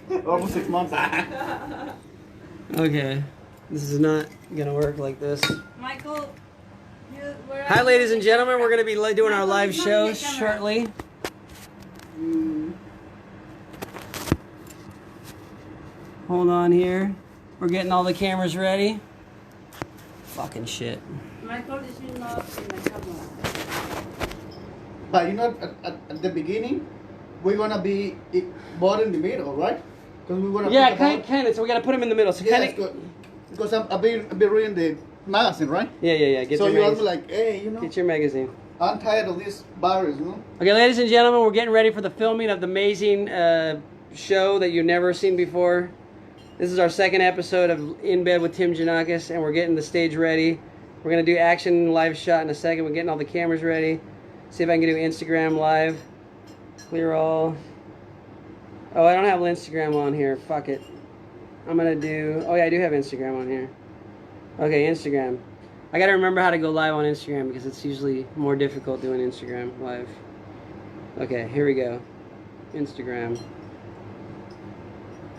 Almost 6 months. Okay, this is not gonna work like this. Michael, hi, ladies and gentlemen. We're gonna be doing our live show shortly. Hold on here. We're getting all the cameras ready. Fucking shit. Michael is not in the camera. But you know, at the beginning, we're gonna be both in the middle, right? Because we wanna. Yeah, kind of. So we gotta put them in the middle. So yeah, kind of. Because I've been reading the magazine, right? Yeah. Get so your you magazine. also like, hey, you know. Get your magazine. I'm tired of this virus, you know. Okay, ladies and gentlemen, we're getting ready for the filming of the amazing show that you've never seen before. This is our second episode of In Bed with Tim Janakos, and we're getting the stage ready. We're going to do action live shot in a second. We're getting all the cameras ready. See if I can do Instagram live. Clear all. Oh, I don't have Instagram on here. Fuck it. I'm going to do... Oh, yeah, I do have Instagram on here. Okay, Instagram. I got to remember how to go live on Instagram because it's usually more difficult doing Instagram live. Okay, here we go. Instagram.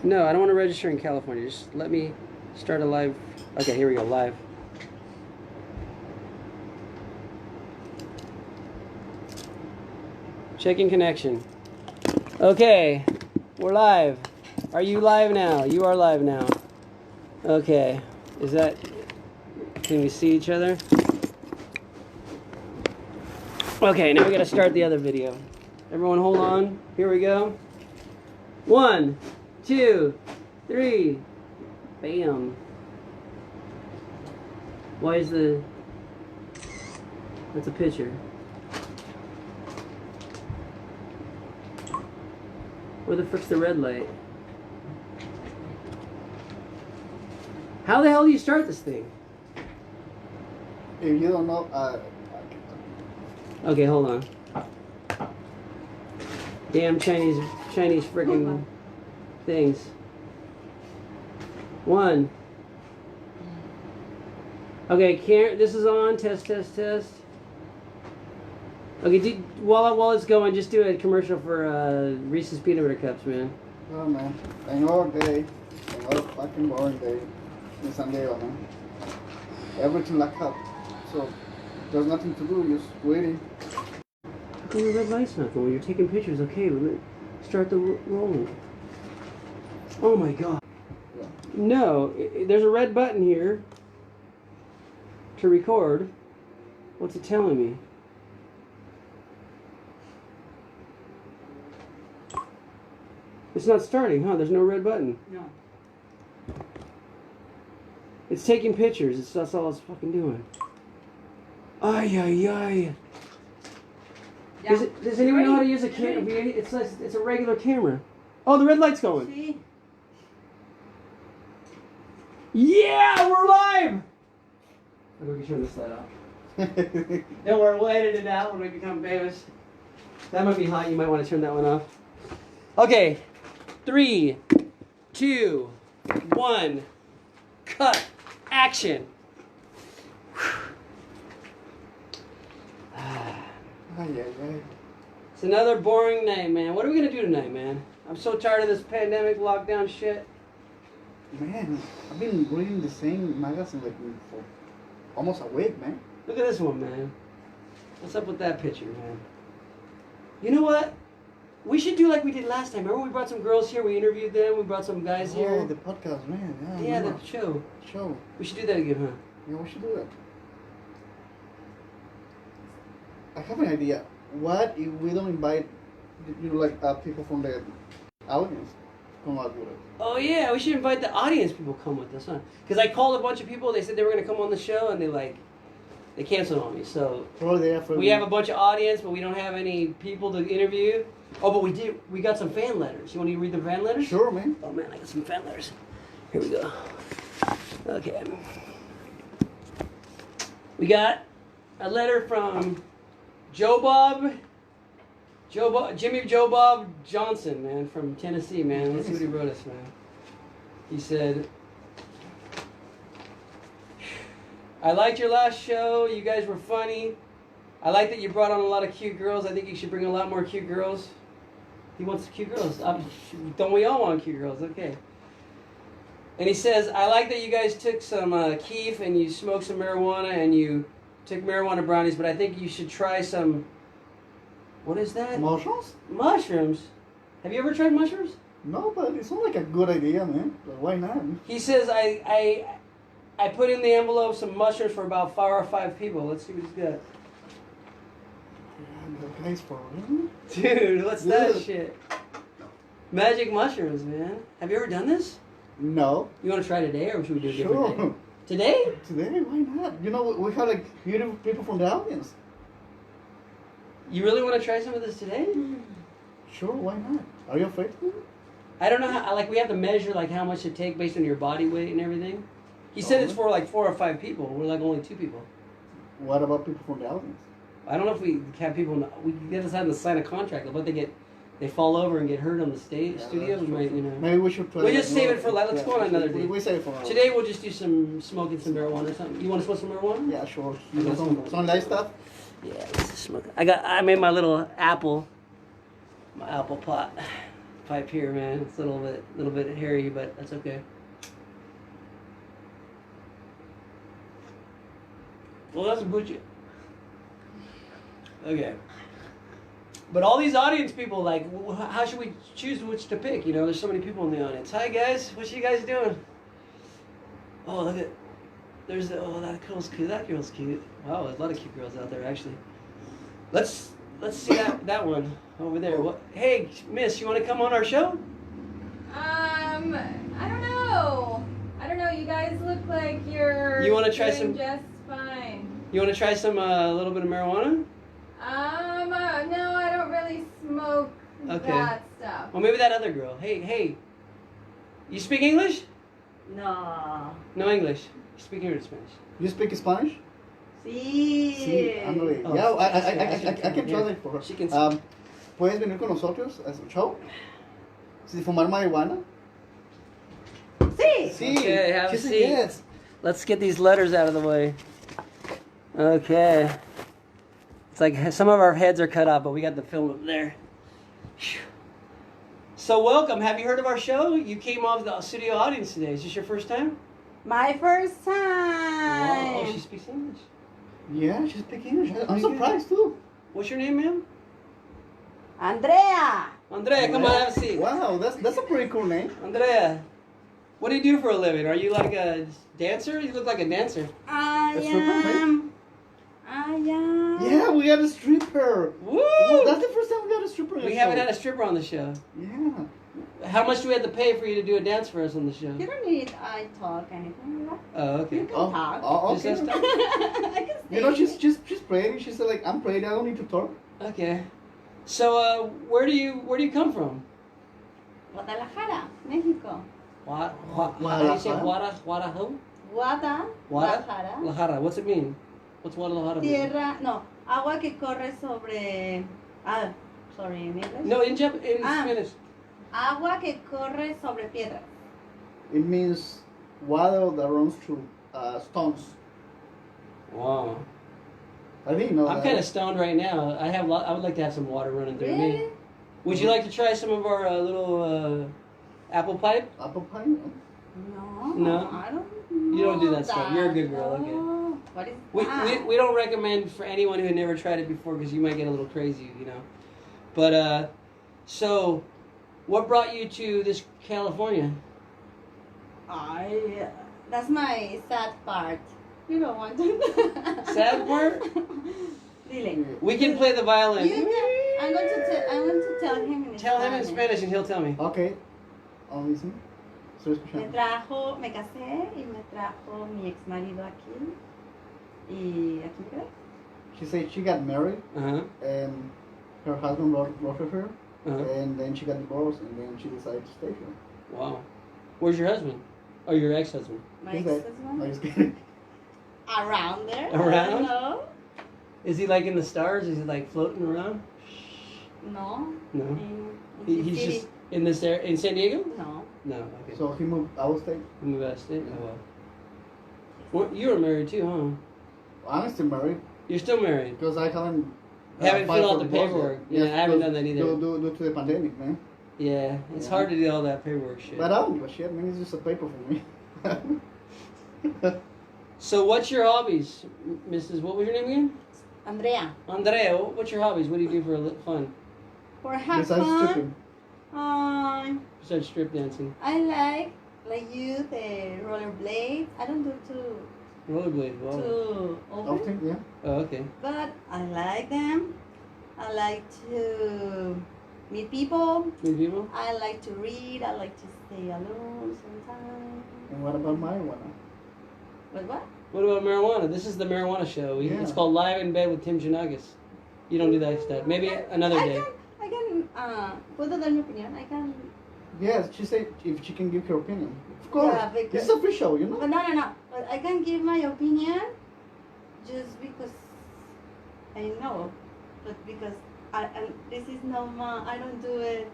No, I don't want to register in California. Just let me start a live. Okay, here we go, live. Checking connection. Okay, we're live. Are you live now? You are live now. Okay, is that... Can we see each other? Okay, now we gotta start the other video. Everyone hold on. Here we go. 1, 2, 3. Bam. Why is the... That's a picture. Where the frick's the red light? How the hell do you start this thing? If you don't know, Okay, hold on. Damn Chinese freaking things. 1. Okay, this is on. Test. Okay, while it's going, just do a commercial for Reese's Peanut Butter Cups, man. oh man, another day, another fucking boring day. In San Diego, man. Everything locked up. So there's nothing to do, just waiting. How come the red light's not going? You're taking pictures. Okay, let's start the rolling. Oh my god. Yeah. No, there's a red button here to record. What's it telling me? It's not starting, huh? There's no red button. No. It's taking pictures. That's all it's fucking doing. Ay. Yeah. Does anyone know how to use a camera? It's a regular camera. Oh, the red light's going. See? Yeah, we're live! We can turn this light off. Don't worry, we'll edit it out when we become famous. That might be hot. You might want to turn that one off. Okay. 3, 2, 1. Cut. Action. It's another boring night, man. What are we going to do tonight, man? I'm so tired of this pandemic lockdown shit. Man, I've been reading the same magazine like for almost a week, man. Look at this one, man. What's up with that picture, man? You know what? We should do like we did last time. Remember we brought some girls here, we interviewed them, we brought some guys here. Oh, the podcast, man. Yeah, the show. We should do that again, huh? Yeah, we should do that. I have an idea. What if we don't invite, people from the audience to come out with us? Oh yeah, we should invite the audience people to come with us, huh? Because I called a bunch of people, they said they were going to come on the show, and they canceled on me, so... We have a bunch of audience, but we don't have any people to interview. Oh, but we got some fan letters. You want to read the fan letters? Sure, man. Oh man, I got some fan letters. Here we go. Okay. We got a letter from Jimmy Joe Bob Johnson, man, from Tennessee, man. Let's see what he wrote us, man. He said, I liked your last show. You guys were funny. I like that you brought on a lot of cute girls. I think you should bring a lot more cute girls. He wants cute girls. Don't we all want cute girls? Okay. And he says, I like that you guys took some keef and you smoked some marijuana and you took marijuana brownies, but I think you should try some, what is that? Mushrooms? Mushrooms. Have you ever tried mushrooms? No, but it sounds like a good idea, man. But why not? He says, I put in the envelope some mushrooms for about 4 or 5 people. Let's see what he's got. The guy's for real? Dude, what's that shit? Magic mushrooms, man. Have you ever done this? No. You want to try today, or should we do a different Sure. day? Today? Today, why not? You know, we have like beautiful people from the audience. You really want to try some of this today? Sure, why not? Are you afraid? I don't know how. Like, we have to measure like how much to take based on your body weight and everything. He said it's for like 4 or 5 people. We're like only 2 people. What about people from the audience? I don't know if we have people. We get us to sign a contract. But they fall over and get hurt on the stage studio. We might, you know. Maybe we should play. We'll just save it for let's go on another day. We save it for another. Today we'll just do some smoking some marijuana or something. You want to smoke some marijuana? Yeah, sure. You know, some light stuff. Yeah, let's smoke. I made my little apple pot pipe here, man. It's a little bit hairy, but that's okay. Well, that's Gucci. Okay. But all these audience people, like, how should we choose which to pick? You know, there's so many people in the audience. Hi, guys. What you guys doing? Oh, look at... that girl's cute. That girl's cute. Wow, there's a lot of cute girls out there, actually. Let's see that one over there. What? Hey, miss, you want to come on our show? I don't know. You guys look like you're You wanna try doing some- just fine. You want to try some, a little bit of marijuana? No, I don't really smoke Okay. that stuff. Well, maybe that other girl. Hey. You speak English? No. No English. You speak English or Spanish? You speak Spanish? Sí. Sí, ándale. Oh, Yeah, I I can yeah. translate for her. She can ¿Puedes venir con nosotros a su show? ¿Si fumar marihuana? Sí. Sí. Okay, have a She said seat. yes. Let's get these letters out of the way. Okay. It's like some of our heads are cut off, but we got the film up there. Phew. So welcome. Have you heard of our show? You came off the studio audience today. Is this your first time? My first time. Wow. Oh, she speaks English. Yeah, she speaks English. I'm Very good. surprised too. What's your name, ma'am? Andrea. Andrea, come on, have a seat. Wow, that's a pretty cool name. Andrea, what do you do for a living? Are you like a dancer? You look like a dancer. I A stripper, right? am. Yeah, we got a stripper. Woo! Well, that's the first time we got a stripper. on the We haven't show. had a stripper on the show. Yeah. How much do we have to pay for you to do a dance for us on the show? You don't need I talk anything like Oh, that. okay. You can talk. Oh, Just okay. us talk? I can You know, speak. she's pretty. She's like, I'm pretty. I don't need to talk. Okay. So, where do you come from? Guadalajara, Mexico. How do you say Guadalajara? Guadalajara. What's it mean? What's Guadalajara mean? Tierra, no, agua que corre sobre. Sorry, in English. No, in Ah. Spanish. Agua que corre sobre piedras. It means water that runs through stones. Wow. I didn't know I'm that. kind of stoned right now. I would like to have some water running through me. Really? Would you like to try some of our little apple pipe? Apple pie? No. No? I don't. You don't do that know stuff. You're a good girl, okay. No. What is We that? we don't recommend for anyone who had never tried it before because you might get a little crazy, you know. But so, what brought you to this California? That's my sad part. You don't want to. Sad part? Dile. We can play the violin. I'm going to tell him in Tell him in Spanish and he'll tell me. Okay. Oh, listen. Estoy escuchando. Me casé y me trajo mi ex marido aquí. Y aquí me quedé. She said she got married Uh-huh. and her husband wrote her, Uh-huh. and then she got divorced, and then she decided to stay here. Wow. Where's your husband? Or your ex-husband? My Who's that? ex-husband. No, just kidding. Around there. Around? No. Is he like in the stars? Is he like floating around? No. No. In He's city. just in this area in San Diego? No. No. Okay. So he moved out of state. You move out of state? Oh, well. Well, you were married too, huh? I'm still married You're still married. because I haven't Haven't filed filled out for the divorce paperwork. yet. Yeah, I haven't done that either. Due to the pandemic, man. Yeah, it's Yeah. hard to do all that paperwork shit. But I don't give a shit, man. It's just a paper for me. So what's your hobbies, Mrs. What was your name again? Andrea, Andrea. What's your hobbies? What do you do for fun for have Besides fun, stripping. besides strip dancing? I like you, the rollerblades. I don't do Rollerblade. Wow. too often, Often, yeah. Oh, okay. but I like them. I like to meet people. Meet people? I like to read. I like to stay alone sometimes. And what about marijuana? But what? What about marijuana? This is the marijuana show. Yeah. It's called Live in Bed with Tim Janakos. You don't do that stuff. Maybe another day. I can puedo dar mi opinión. I can. Yes, she said if she can give her opinion. Of course. Yeah, because- This is a free show, you know? But no. But I can give my opinion just because I know. But because this is normal. I don't do it.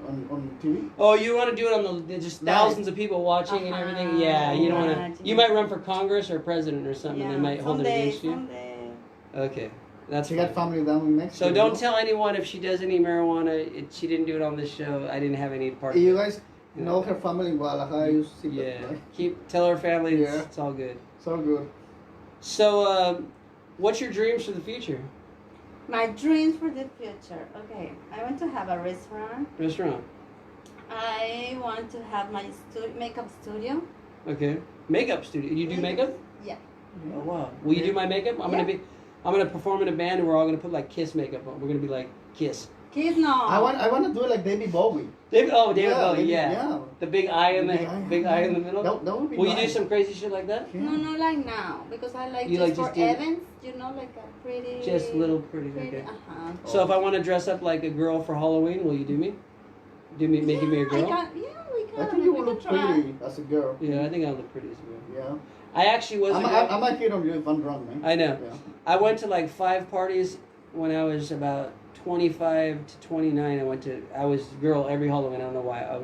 On TV? Oh, you want to do it on the just thousands of people watching and everything? Yeah, you don't want to. You might run for Congress or president or something. Yeah, They might hold it against you. someday. Okay, that's She fine. got family down in Mexico. So you don't know? tell anyone if she does any marijuana. She didn't do it on this show. I didn't have any part of You it. guys know her family in Guadalajara. You see Yeah, that, right? tell her family Yeah. it's all good. So good. So, what's your dreams for the future? My dreams for the future. Okay, I want to have a restaurant. Restaurant. I want to have my makeup studio. Okay. Makeup studio. You do makeup? Yeah. Oh wow. Will you do my makeup? I'm gonna perform in a band and we're all gonna put like Kiss makeup on. We're gonna be like Kiss. Kids, no. I want to do it like David Bowie. David Bowie, David- yeah. yeah. The big eye in the Big eye. in the middle. That would be Will you do nice. some crazy shit like that? Yeah. No, not like now because I like You just like for just do- events. You know, like a pretty. Just little pretty. Pretty. Okay. Uh-huh. So if I want to dress up like a girl for Halloween, will you do me? Making me a girl? we can. I think you we will can look try. pretty as a girl. Yeah, I think I look pretty as a girl. Yeah. I actually was. I might hit on you if I'm drunk, man. I know. Yeah. I went to like 5 parties when I was about 25 to 29. I was a girl every Halloween. I don't know why.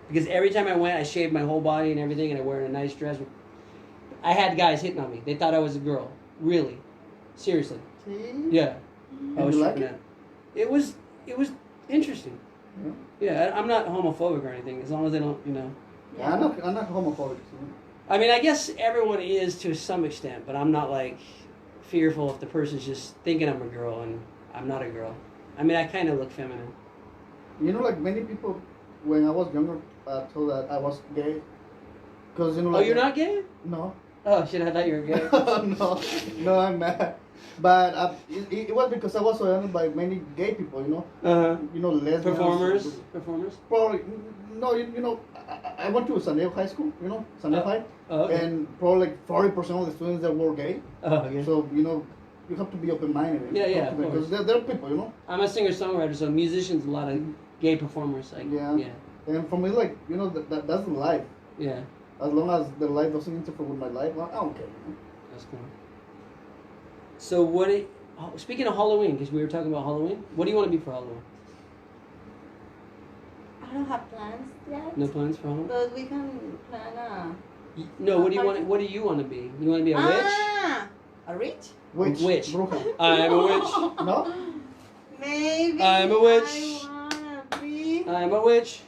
Because every time I went, I shaved my whole body and everything, and I wear a nice dress. I had guys hitting on me. They thought I was a girl. Really, seriously. See? Yeah. I was you like tripping it? out. It was interesting. Yeah. Yeah, I'm not homophobic or anything. As long as they don't, Yeah, I'm not homophobic. I mean, I guess everyone is to some extent, but I'm not like fearful if the person's just thinking I'm a girl and I'm not a girl. I mean, I kind of look feminine. You know, like many people, when I was younger, told that I was gay. Cause you know. Like, Oh, you're not gay? No. Oh shit! I thought you were gay. no, I'm not. But it was because I was surrounded by many gay people, you know. You know, lesbians. Performers. Probably, no, you know, I went to San Diego High School, you know, San Diego High. Oh, okay. And probably like 40% of the students there were gay. Oh, okay. So, you know, you have to be open-minded. Yeah, of Because course. there are people, you know. I'm a singer-songwriter, so musicians, a lot of gay performers. Like, Yeah. And for me, like, you know, that's the life. Yeah. As long as the life doesn't interfere with my life, I don't care. You know? That's cool. So speaking of Halloween, because we were talking about Halloween, what do you want to be for Halloween? I don't have plans yet. No plans for Halloween? But we can plan No, what do you want? What do you want to be? You want to be a witch? a witch? Witch. Witch. Bruja. I'm a witch. No? Maybe. I'm a witch. I wanna be. I'm a witch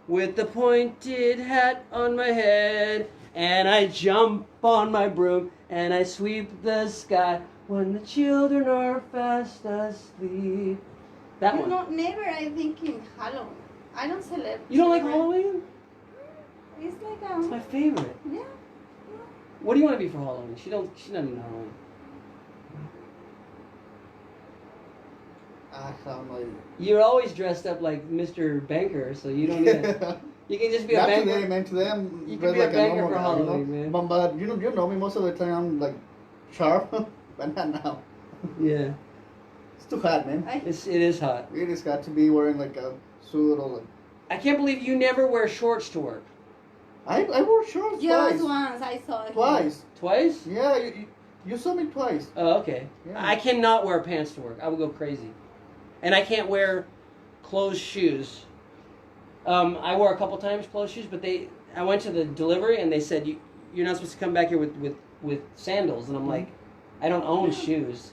with the pointed hat on my head, and I jump on my broom and I sweep the sky when the children are fast asleep. That You one. know, never I think in Halloween. I don't celebrate. You don't like Halloween? It's like It's my favorite. yeah. What do you want to be for Halloween? She doesn't know Halloween. I have no idea. You're always dressed up like Mr. Banker, so you don't need to. You can just be a Not banker. today, man. Today I'm You dressed could be a like banker normal for guy, Halloween, you know? man. But you know me. Most of the time I'm like sharp, but not now. Yeah, It's too hot, man. I, it is hot. It is got to be wearing like a suit or like. I can't believe you never wear shorts to work. I wore shorts just twice. once I saw it. Twice. Twice? Yeah, you saw me twice. Oh, okay. Yeah. I cannot wear pants to work. I would go crazy. And I can't wear closed shoes. I wore a couple times closed shoes, but I went to the delivery and they said you're not supposed to come back here with sandals, and I'm like, I don't own shoes.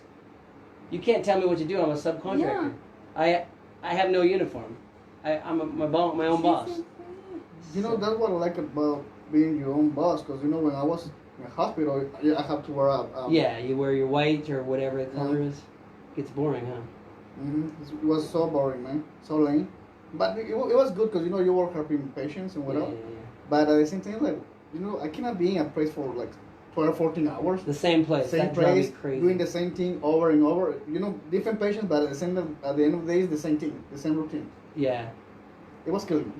You can't tell me what to do. I'm a subcontractor. I have no uniform. I'm my own boss. You know, that's what I like about being your own boss, because, you know, when I was in the hospital, I have to wear a... Yeah, you wear your white or whatever the color is. Gets boring, huh? It was so boring, man. So lame. But it was good, because, you know, you work helping patients and whatever. Yeah. But at the same time, like, you know, I cannot be in a place for, like, 12, 14 hours. The same place. Same That drives me place, crazy. doing the same thing over and over. You know, different patients, but at the end of the day, it's the same thing, the same routine. Yeah. It was killing me.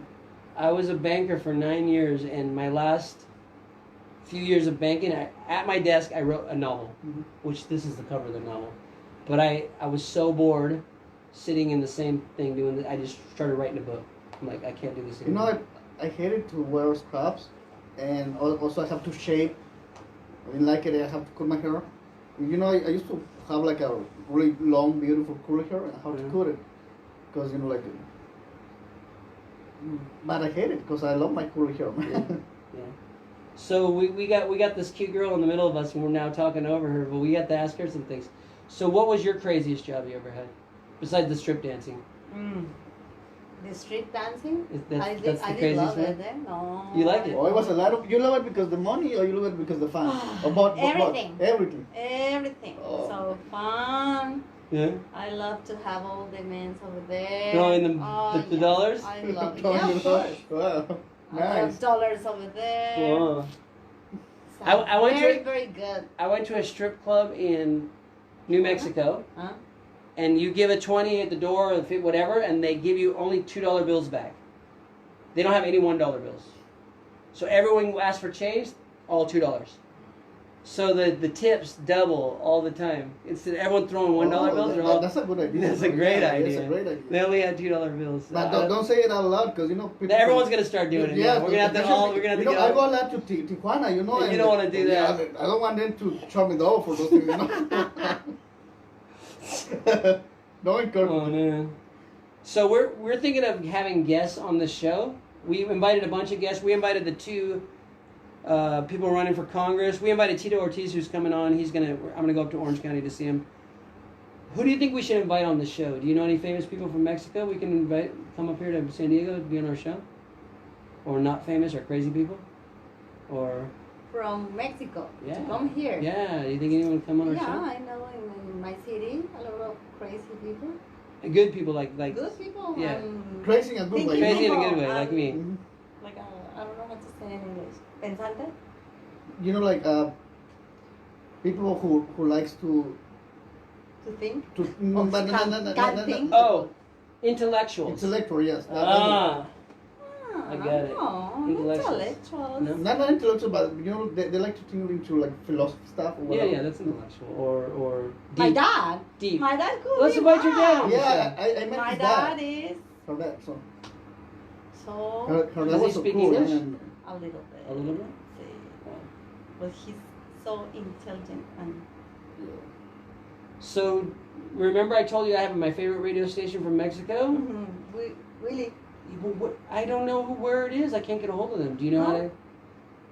I was a banker for 9 years, and my last few years of banking, at my desk, I wrote a novel, which this is the cover of the novel. But I was so bored sitting in the same thing doing I just started writing a book. I'm like, I can't do this anymore. You know, I hated to wear scrubs, and also I have to shave. I didn't like it. I have to cut my hair. You know, I used to have like a really long, beautiful curly hair, and I have to cut it because, you know, like. But I hate it because I love my curly hair, man. Yeah. So we got this cute girl in the middle of us, and we're now talking over her. But we got to ask her some things. So, what was your craziest job you ever had, besides the strip dancing? The street dancing? That's the I did craziest love one? it. No. You like it? Oh, it was a lot of. You love it because the money, or you love it because the fun? About Everything. Everything. Everything. Oh. So fun. Yeah. I love to have all the men over there. Throwing the yeah. dollars? I love it. Yeah, of course. Wow. I love Nice. dollars over there. Whoa. So I went very, to- very good. I went to a strip club in New Mexico, Huh? and you give a 20 at the door, or whatever, and they give you only $2 bills back. They don't have any $1 bills. So everyone who asks for change, all $2. So the tips double all the time. Instead of everyone throwing $1 bills, they're all. That's a good idea. That's a great idea. That's a great idea. They only had $2 bills. But don't say it out loud, because, you know, people. Everyone's gonna start doing it. Yeah, we're gonna have to all. We're gonna have to you know, get I go all. a lot to Tijuana, you know. You and don't wanna do yeah, that. I don't want them to chop me off for those things, you know. Don't encourage. Oh no. So we're thinking of having guests on the show. We invited a bunch of guests. We invited the two people running for Congress. We invited Tito Ortiz, who's coming on. I'm gonna go up to Orange County to see him. Who do you think we should invite on the show? Do you know any famous people from Mexico we can invite come up here to San Diego to be on our show? Or not famous or crazy people? Or From Mexico Yeah. to come here. yeah, do you think anyone would come on our Yeah, show? I know in my city a lot of crazy people. Good people like Good people. Yeah. Crazy in a good way. crazy in a good way, people, like me. Mhm. Like I don't know what to say in English. Pensante? You know, like people who likes to To think? no, Of but can't think? Oh, intellectuals. intellectual, yes. I got it. No, Intellectuals. intellectuals. No? Not intellectual, but, you know, they like to think into like philosophy stuff or Yeah, whatever. yeah, that's intellectual or deep. My dad. Deep. My dad could Let's be invite your dad. mad. Yeah, I met My his dad dad. is Her dad, so. so Her Does dad he was so speak cool. English? And, a little bit. A little bit? Sí. But he's so intelligent and So, remember I told you I have my favorite radio station from Mexico? we really I don't know where it is. I can't get a hold of them. Do you know No.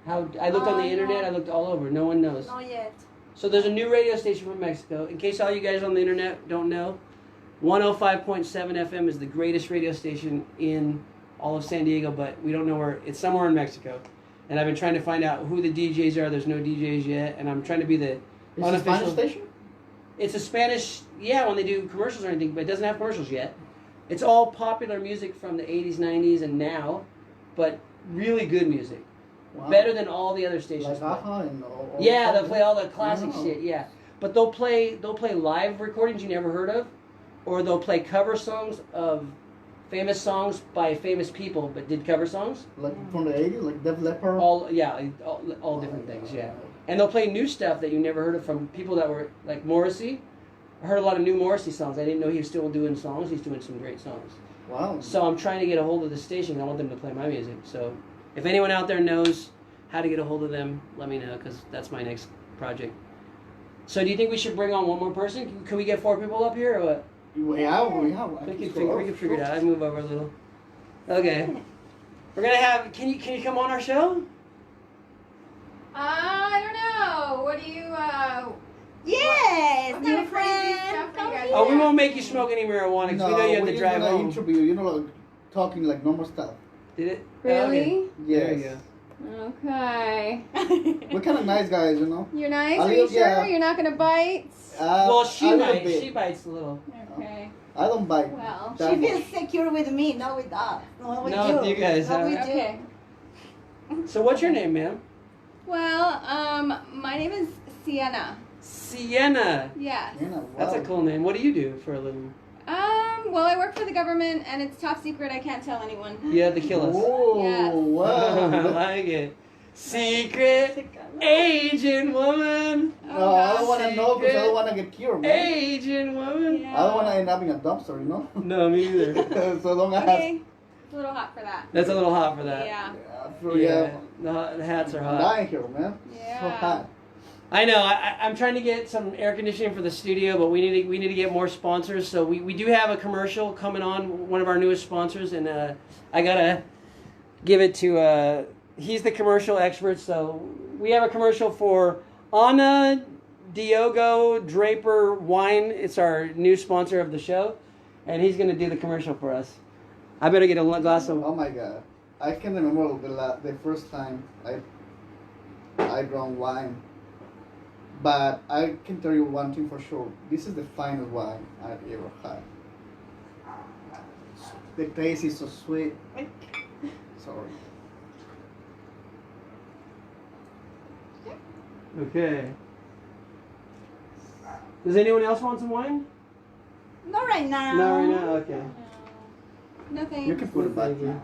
how I looked on the No. internet. I looked all over. No one knows. not yet. So there's a new radio station from Mexico. In case all you guys on the internet don't know, 105.7 FM is the greatest radio station in all of San Diego, but we don't know where. It's somewhere in Mexico. And I've been trying to find out who the DJs are. There's no DJs yet, and I'm trying to be the it's a unofficial. Spanish station? It's a Spanish, yeah, when they do commercials or anything, but it doesn't have commercials yet. It's all popular music from the 80s, 90s, and now, but really good music. Wow. Better than all the other stations. Like play. Aha and all Yeah, that they'll play all the classic Wow. shit, yeah. But they'll play live recordings you never heard of, or they'll play cover songs of famous songs by famous people, but did cover songs. Like from the 80s, like Def Leppard. All different things, yeah. And they'll play new stuff that you never heard of from people that were like Morrissey. I heard a lot of new Morrissey songs. I didn't know he was still doing songs. He's doing some great songs. Wow. So I'm trying to get a hold of the station. I want them to play my music. So if anyone out there knows how to get a hold of them, let me know, because that's my next project. So do you think we should bring on one more person? Can we get 4 people up here, or what? Yeah. We can figure it out. I move over a little. Okay. We're gonna have. Can you come on our show? I don't know. What do you, Yes, What new kind of crazy friend. stuff do you Come guys here. Oh, we won't make you smoke any marijuana because we know you have to we're drive just gonna home. interview you, like talking like normal stuff. Did it? Really? There you Yes. Okay. We're kind of nice guys, You're nice? A Are you little- sure? yeah. You're not gonna bite? Well, a she little bites. bit. She bites a little. Okay. I don't bite. Well. that She much. feels secure with me, not with us. Not with Not you. with you guys, Not huh? with you. Okay. So what's your name, ma'am? Well, my name is Sienna. Sienna. Yes. Yeah, That's a wow. cool name. What do you do for a living? Well, I work for the government, and it's top secret. I can't tell anyone. You have to kill us. Whoa, Yes. I wow. like it. Secret agent woman. No, I don't want to know because I Secret don't want to get cured, man. Agent woman. Yeah. I don't want to end up in a dumpster, you know? No, me either. So don't ask. Okay. It's a little hot for that. That's a little hot for that. Yeah. Yeah, The hats are I'm hot. dying here, man. Yeah. So hot. I know. I'm trying to get some air conditioning for the studio, but we need to get more sponsors. So we do have a commercial coming on, one of our newest sponsors, and I gotta give it to. He's the commercial expert. So we have a commercial for Ana Diogo Draper Wine. It's our new sponsor of the show, and he's gonna do the commercial for us. I better get a glass of. Oh my god. I can remember the first time I drank wine. But I can tell you one thing for sure. This is the finest wine I've ever had. The taste is so sweet. Sorry. Okay. Does anyone else want some wine? Not right now. No, right now. Okay. Nothing. You can put it back now.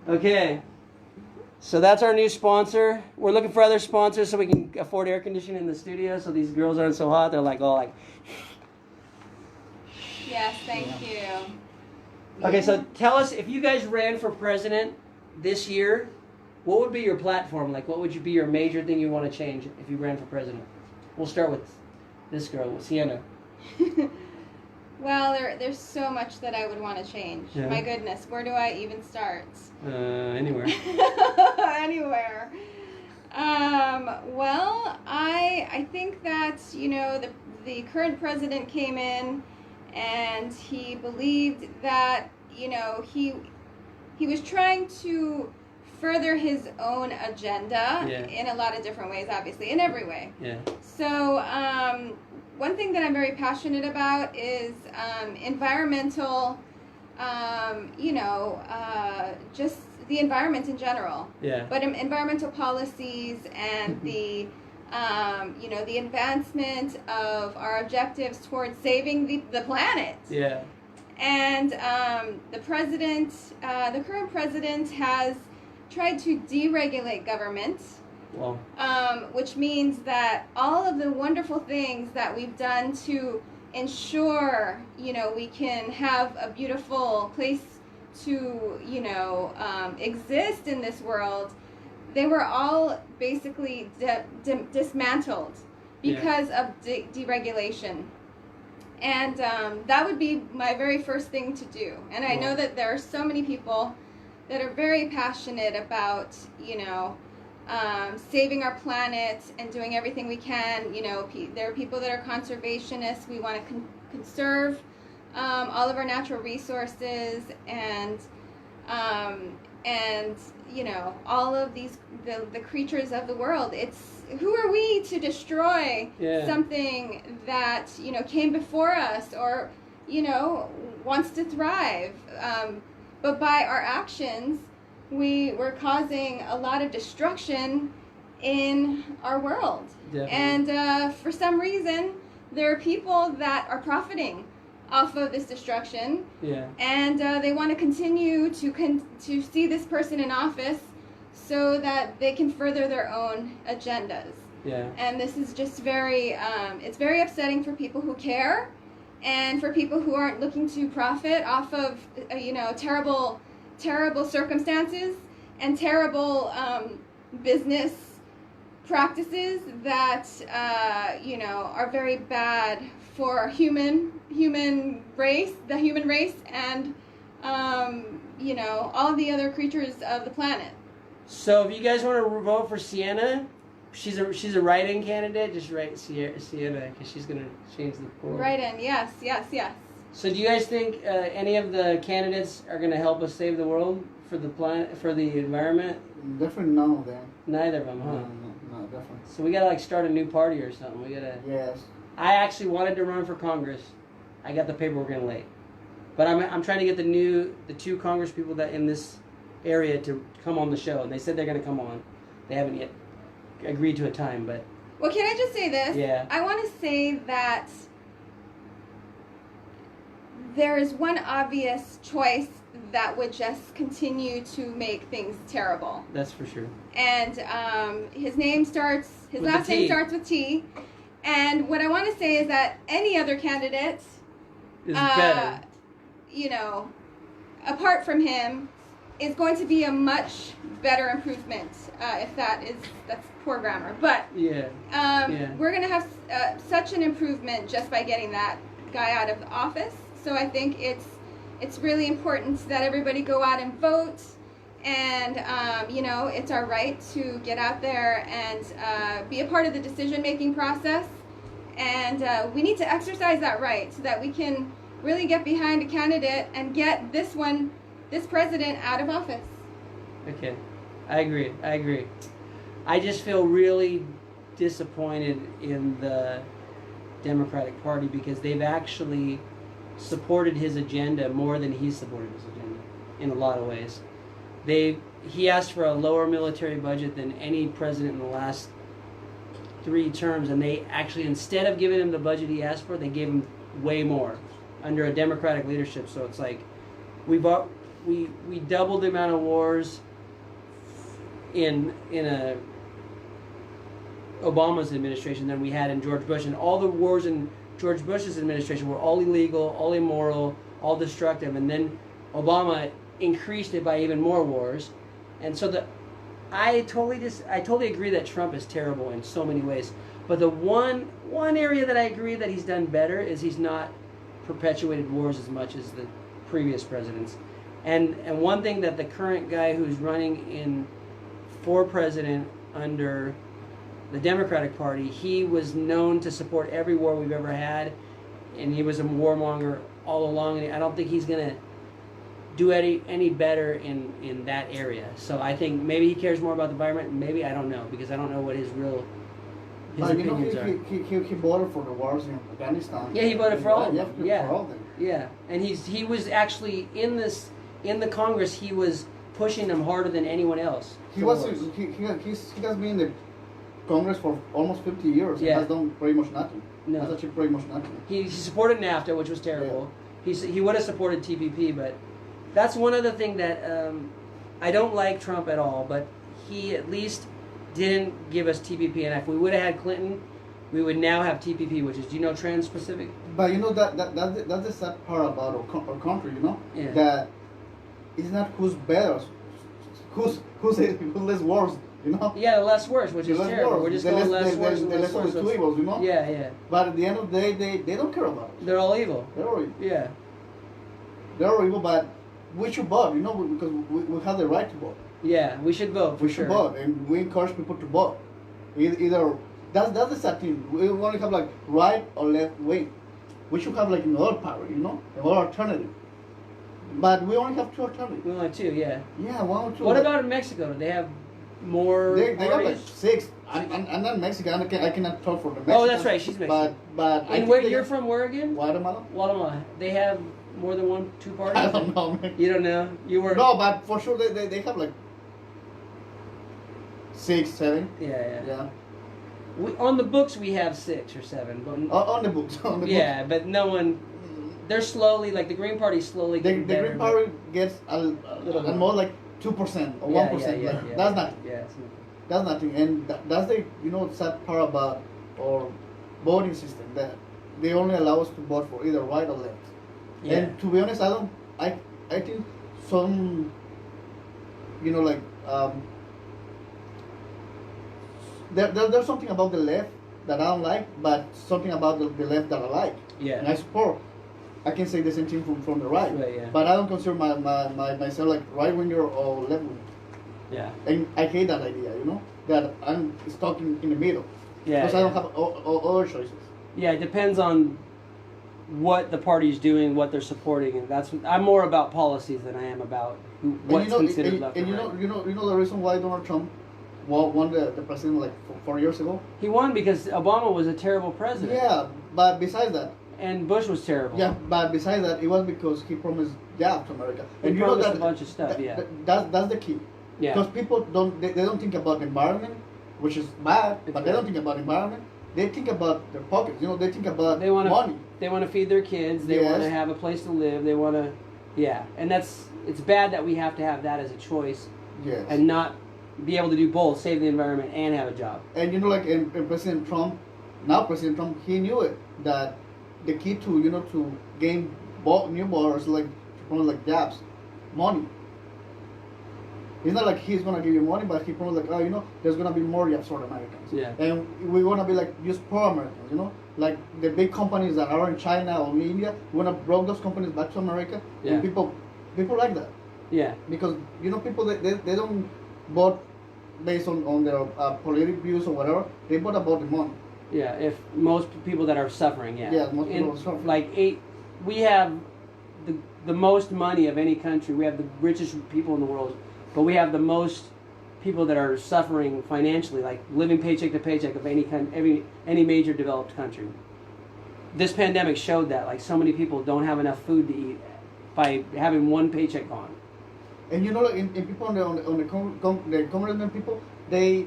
Okay. So that's our new sponsor. We're looking for other sponsors so we can afford air conditioning in the studio so these girls aren't so hot. They're like all like. Yes, thank you. Okay, so tell us, if you guys ran for president this year, what would be your platform? Like, what would be your major thing you want to change if you ran for president? We'll start with this girl, Sienna. Well, there's so much that I would want to change. Yeah. My goodness, where do I even start? Anywhere. Anywhere. Well, I think that, the current president came in and he believed that, he was trying to further his own agenda in a lot of different ways, obviously, in every way. Yeah. So, one thing that I'm very passionate about is environmental, just the environment in general. Yeah. But environmental policies and the advancement of our objectives towards saving the planet. Yeah. And the current president has tried to deregulate government. Well. Which means that all of the wonderful things that we've done to ensure, we can have a beautiful place to, exist in this world, they were all basically dismantled because of deregulation. And that would be my very first thing to do. And I know that there are so many people that are very passionate about, saving our planet and doing everything we can. There are people that are conservationists. We want to conserve all of our natural resources and all of these the creatures of the world. Who are we to destroy something that came before us or wants to thrive? But by our actions, we're causing a lot of destruction in our world. Definitely. And for some reason, there are people that are profiting off of this destruction. Yeah. And they want to continue to see this person in office so that they can further their own agendas. Yeah. And this is just it's very upsetting for people who care and for people who aren't looking to profit off of, terrible circumstances and terrible business practices that are very bad for human race, the human race, and all the other creatures of the planet. So if you guys want to vote for Sienna, she's a write-in candidate. Just write Sierra because she's gonna change the world. Write-in, yes. So do you guys think any of the candidates are gonna help us save the world for the planet, for the environment? Definitely none of them. Neither of them, huh? No, definitely. So we gotta like start a new party or something. We gotta. Yes. I actually wanted to run for Congress. I got the paperwork in late, but I'm trying to get the two Congress people that in this area to come on the show, and they said they're gonna come on. They haven't yet agreed to a time, but. Well, can I just say this? Yeah. I want to say that there is one obvious choice that would just continue to make things terrible. That's for sure. And his With last a T. name starts with T. And what I want to say is that any other candidate, Is better. you know, apart from him, is going to be a much better improvement. That's poor grammar, but Yeah. we're going to have such an improvement just by getting that guy out of the office. So I think it's really important that everybody go out and vote, and you know, it's our right to get out there and be a part of the decision-making process, and we need to exercise that right so that we can really get behind a candidate and get this president out of office. Okay. I agree. I just feel really disappointed in the Democratic Party because they've actually supported his agenda more than he supported his agenda in a lot of ways. He asked for a lower military budget than any president in the last 3 terms, and they actually, instead of giving him the budget he asked for, they gave him way more under a Democratic leadership. So it's like we doubled the amount of wars in a Obama's administration than we had in George Bush, and all the wars in George Bush's administration were all illegal, all immoral, all destructive, and then Obama increased it by even more wars. And so I totally agree that Trump is terrible in so many ways. But the one area that I agree that he's done better is he's not perpetuated wars as much as the previous presidents. And one thing that the current guy who's running for president under the Democratic Party, he was known to support every war we've ever had, and he was a warmonger all along, and I don't think he's going to do any better in that area. So I think maybe he cares more about the environment, maybe, I don't know, because I don't know what his opinions are. He voted for the wars in Afghanistan. Yeah, he voted for all of them. For all of them. Yeah, and he was actually in the Congress, he was pushing them harder than anyone else. He has been in the Congress for almost 50 years. Yeah. He has done pretty much nothing. No. Has achieved pretty much nothing. He supported NAFTA, which was terrible. Yeah. He would have supported TPP, but that's one other thing that I don't like Trump at all, but he at least didn't give us TPP, and if we would have had Clinton, we would now have TPP, which is, do you know, Trans-Pacific? But you know, that's the sad part about our country, you know? Yeah. That it's not who's better, who's less worse, you know? Yeah, the less worse, which is terrible. Worse. We're just going less worse and the less less worse. of the two evils, you know? Yeah. But at the end of the day, they don't care about it. They're all evil. They're all evil. Yeah. They're all evil, but we should vote, you know, because we have the right to vote. Yeah, we should vote. We should vote, and we encourage people to vote. Either that's the sad thing. We only have like right or left wing. We should have like another power, you know, another alternative. But we only have 2 alternatives. We only have 2, yeah. Yeah, 1 or 2. What about in Mexico? Do they have more? They have like parties? 6. I'm not Mexican. I cannot talk for the Mexicans. Oh, that's right. She's Mexican. But And where you're from? Where again? Guatemala. Guatemala. They have more than 2 parties. I don't know, man. You don't know? You were. No, but for sure they have like 6, 7. Yeah. On the books we have 6 or 7, but On the books. On the yeah, but no one. They're slowly, like the Green Party slowly the getting better. Green Party gets a little more. More like 2% or 1%. Yeah. That's nothing. Yeah, it's nothing. That's nothing, and that's the sad part about our voting system, that they only allow us to vote for either right or left. Yeah. And to be honest, I think some, you know, like there's something about the left that I don't like, but something about the left that I like. Yeah. And I support. I can say the same thing from the right. Right, yeah. But I don't consider myself like right winger or left winger. Yeah. And I hate that idea, you know, that I'm stuck in the middle. Yeah. Because I don't have other choices. Yeah, it depends on what the party's doing, what they're supporting, and I'm more about policies than I am about what's considered left and right. You know the reason why Donald Trump won the president like 4 years ago? He won because Obama was a terrible president. Yeah, but besides that. And Bush was terrible. Yeah, but besides that, it was because he promised jobs to America. He promised a bunch of stuff. That's the key. Yeah. Because people they don't think about the environment, which is bad, but they don't think about environment. They think about their pockets. You know, they think about money. They want to feed their kids. They want to have a place to live. They want to, and it's bad that we have to have that as a choice. Yes. And not be able to do both, save the environment and have a job. And you know, like in President Trump, he knew it, that the key to to gain new voters like jobs, money. It's not like he's gonna give you money, but he promised there's gonna be more jobs for Americans. Yeah. And we're gonna be just pro-Americans, like the big companies that are in China or in India. We wanna bring those companies back to America. Yeah. And people like that. Yeah. Because people they don't vote based on their political views or whatever. They vote about the money. Yeah. If most people that are suffering, Yeah, most people are suffering. We have the most money of any country. We have the richest people in the world. But we have the most people that are suffering financially, like living paycheck to paycheck of any major developed country. This pandemic showed that, like, so many people don't have enough food to eat by having one paycheck gone. And in people the congressmen people, they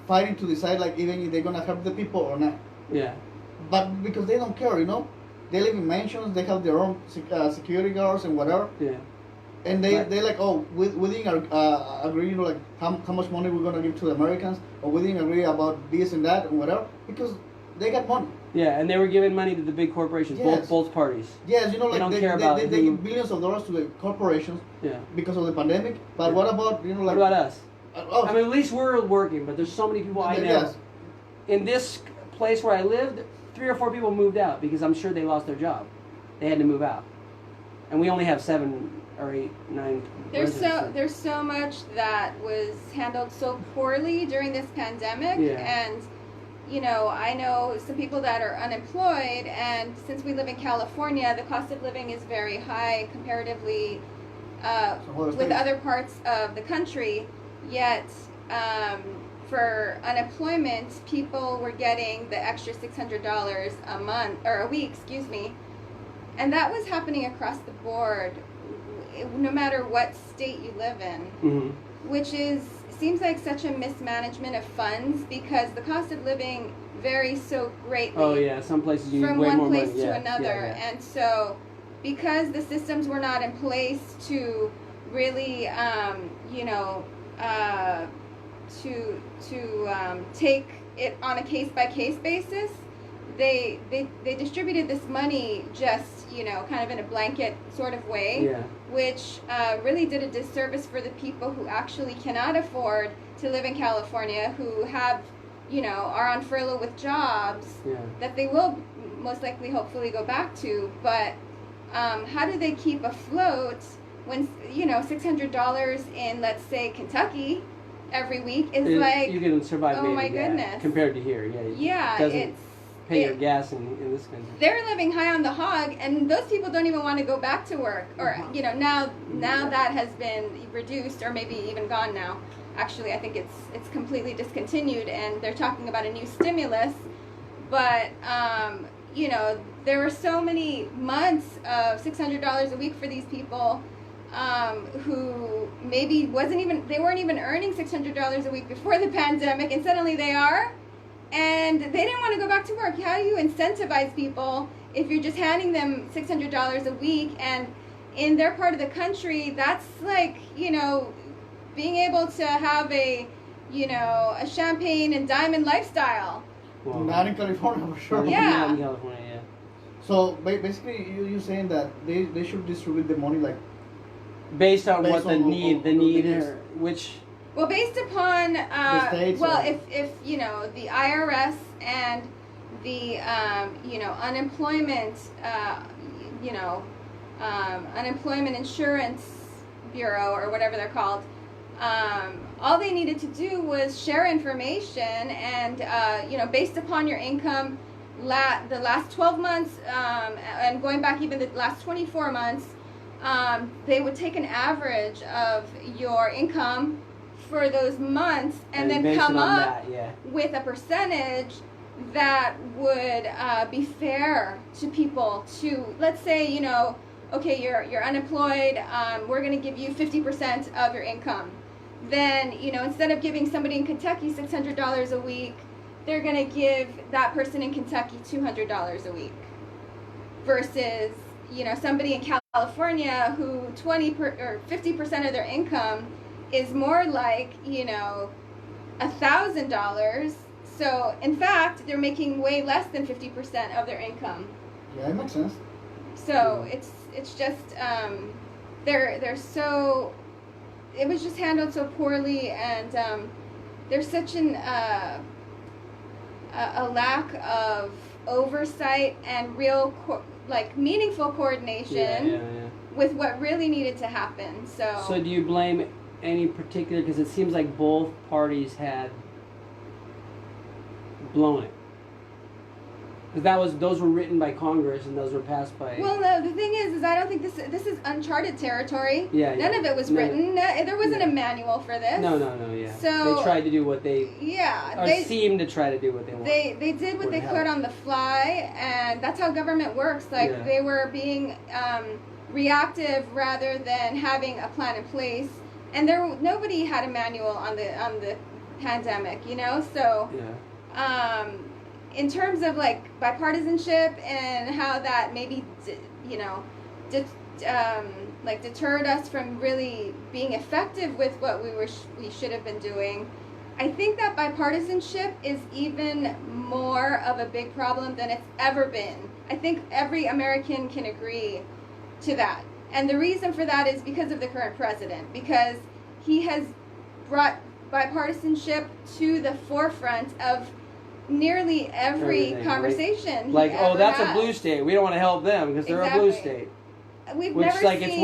fighting to decide even if they're gonna help the people or not. Yeah. But because they don't care, they live in mansions, they have their own security guards and whatever. Yeah. And they we didn't agree, how much money we're gonna give to the Americans, or we didn't agree about this and that and whatever, because they got money. Yeah, and they were giving money to the big corporations, Yes. both parties. Yes, they don't care about they give billions of dollars to the corporations. Yeah. Because of the pandemic. But what about what about us? Oh, I mean, at least we're working, but there's so many people I know. Yes. In this place where I lived, 3 or 4 people moved out because I'm sure they lost their job. They had to move out, and we only have 7 or 8, 9. There's so much that was handled so poorly during this pandemic, and I know some people that are unemployed, and since we live in California, the cost of living is very high comparatively with other parts of the country. Yet for unemployment, people were getting the extra $600 a month or a week, and that was happening across the board, no matter what state you live in, which seems like such a mismanagement of funds, because the cost of living varies so greatly. Oh yeah, some places you from need way one more place money. to another, and so because the systems were not in place to really, take it on a case by case basis, they distributed this money just kind of in a blanket sort of way, which really did a disservice for the people who actually cannot afford to live in California, who have are on furlough with jobs that they will most likely hopefully go back to, but how do they keep afloat when $600 in, let's say, Kentucky every week is you can survive. Oh my goodness! Compared to here, it pay your gas in this country. They're living high on the hog, and those people don't even want to go back to work, or now that has been reduced, or maybe even gone now. Actually, I think it's completely discontinued, and they're talking about a new stimulus. But there were so many months of $600 a week for these people who maybe they weren't even earning $600 a week before the pandemic, and suddenly they are, and they didn't want to go back to work. How do you incentivize people if you're just handing them $600 a week? And in their part of the country, that's like being able to have a champagne and diamond lifestyle. Well, not in California, for sure. Yeah. Not in California, yeah. So basically, you're saying that they should distribute the money based on what the need which. Well, based upon states, if the IRS and the unemployment unemployment insurance bureau, or whatever they're called, All they needed to do was share information, and based upon your income, the last 12 months, and going back even the last 24 months, they would take an average of your income for those months, and then come up with a percentage that would be fair to people. To, let's say, okay, you're unemployed, we're going to give you 50% of your income. Then, instead of giving somebody in Kentucky $600 a week, they're going to give that person in Kentucky $200 a week. Versus, somebody in California who 50% of their income is more like, $1,000. So, in fact, they're making way less than 50% of their income. Yeah, it makes sense. So, it's just, they're so... It was just handled so poorly, and there's such a lack of oversight and real meaningful coordination with what really needed to happen. So do you blame any particular? Because it seems like both parties had blown it. Because those were written by Congress and those were passed by. Well, no. The thing is I don't think this is uncharted territory. Yeah. None of it was written. There wasn't a manual for this. No. Yeah. So they tried to do what they. Yeah. They seemed to try to do what they wanted. They did what they could on the fly, and that's how government works. They were being reactive rather than having a plan in place, and nobody had a manual on the pandemic. So. Yeah. In terms of bipartisanship and how that maybe deterred us from really being effective with what we should have been doing, I think that bipartisanship is even more of a big problem than it's ever been. I think every American can agree to that, and the reason for that is because of the current president, because he has brought bipartisanship to the forefront of nearly every conversation. That's a blue state. We don't want to help them because they're a blue state. We've never seen... it's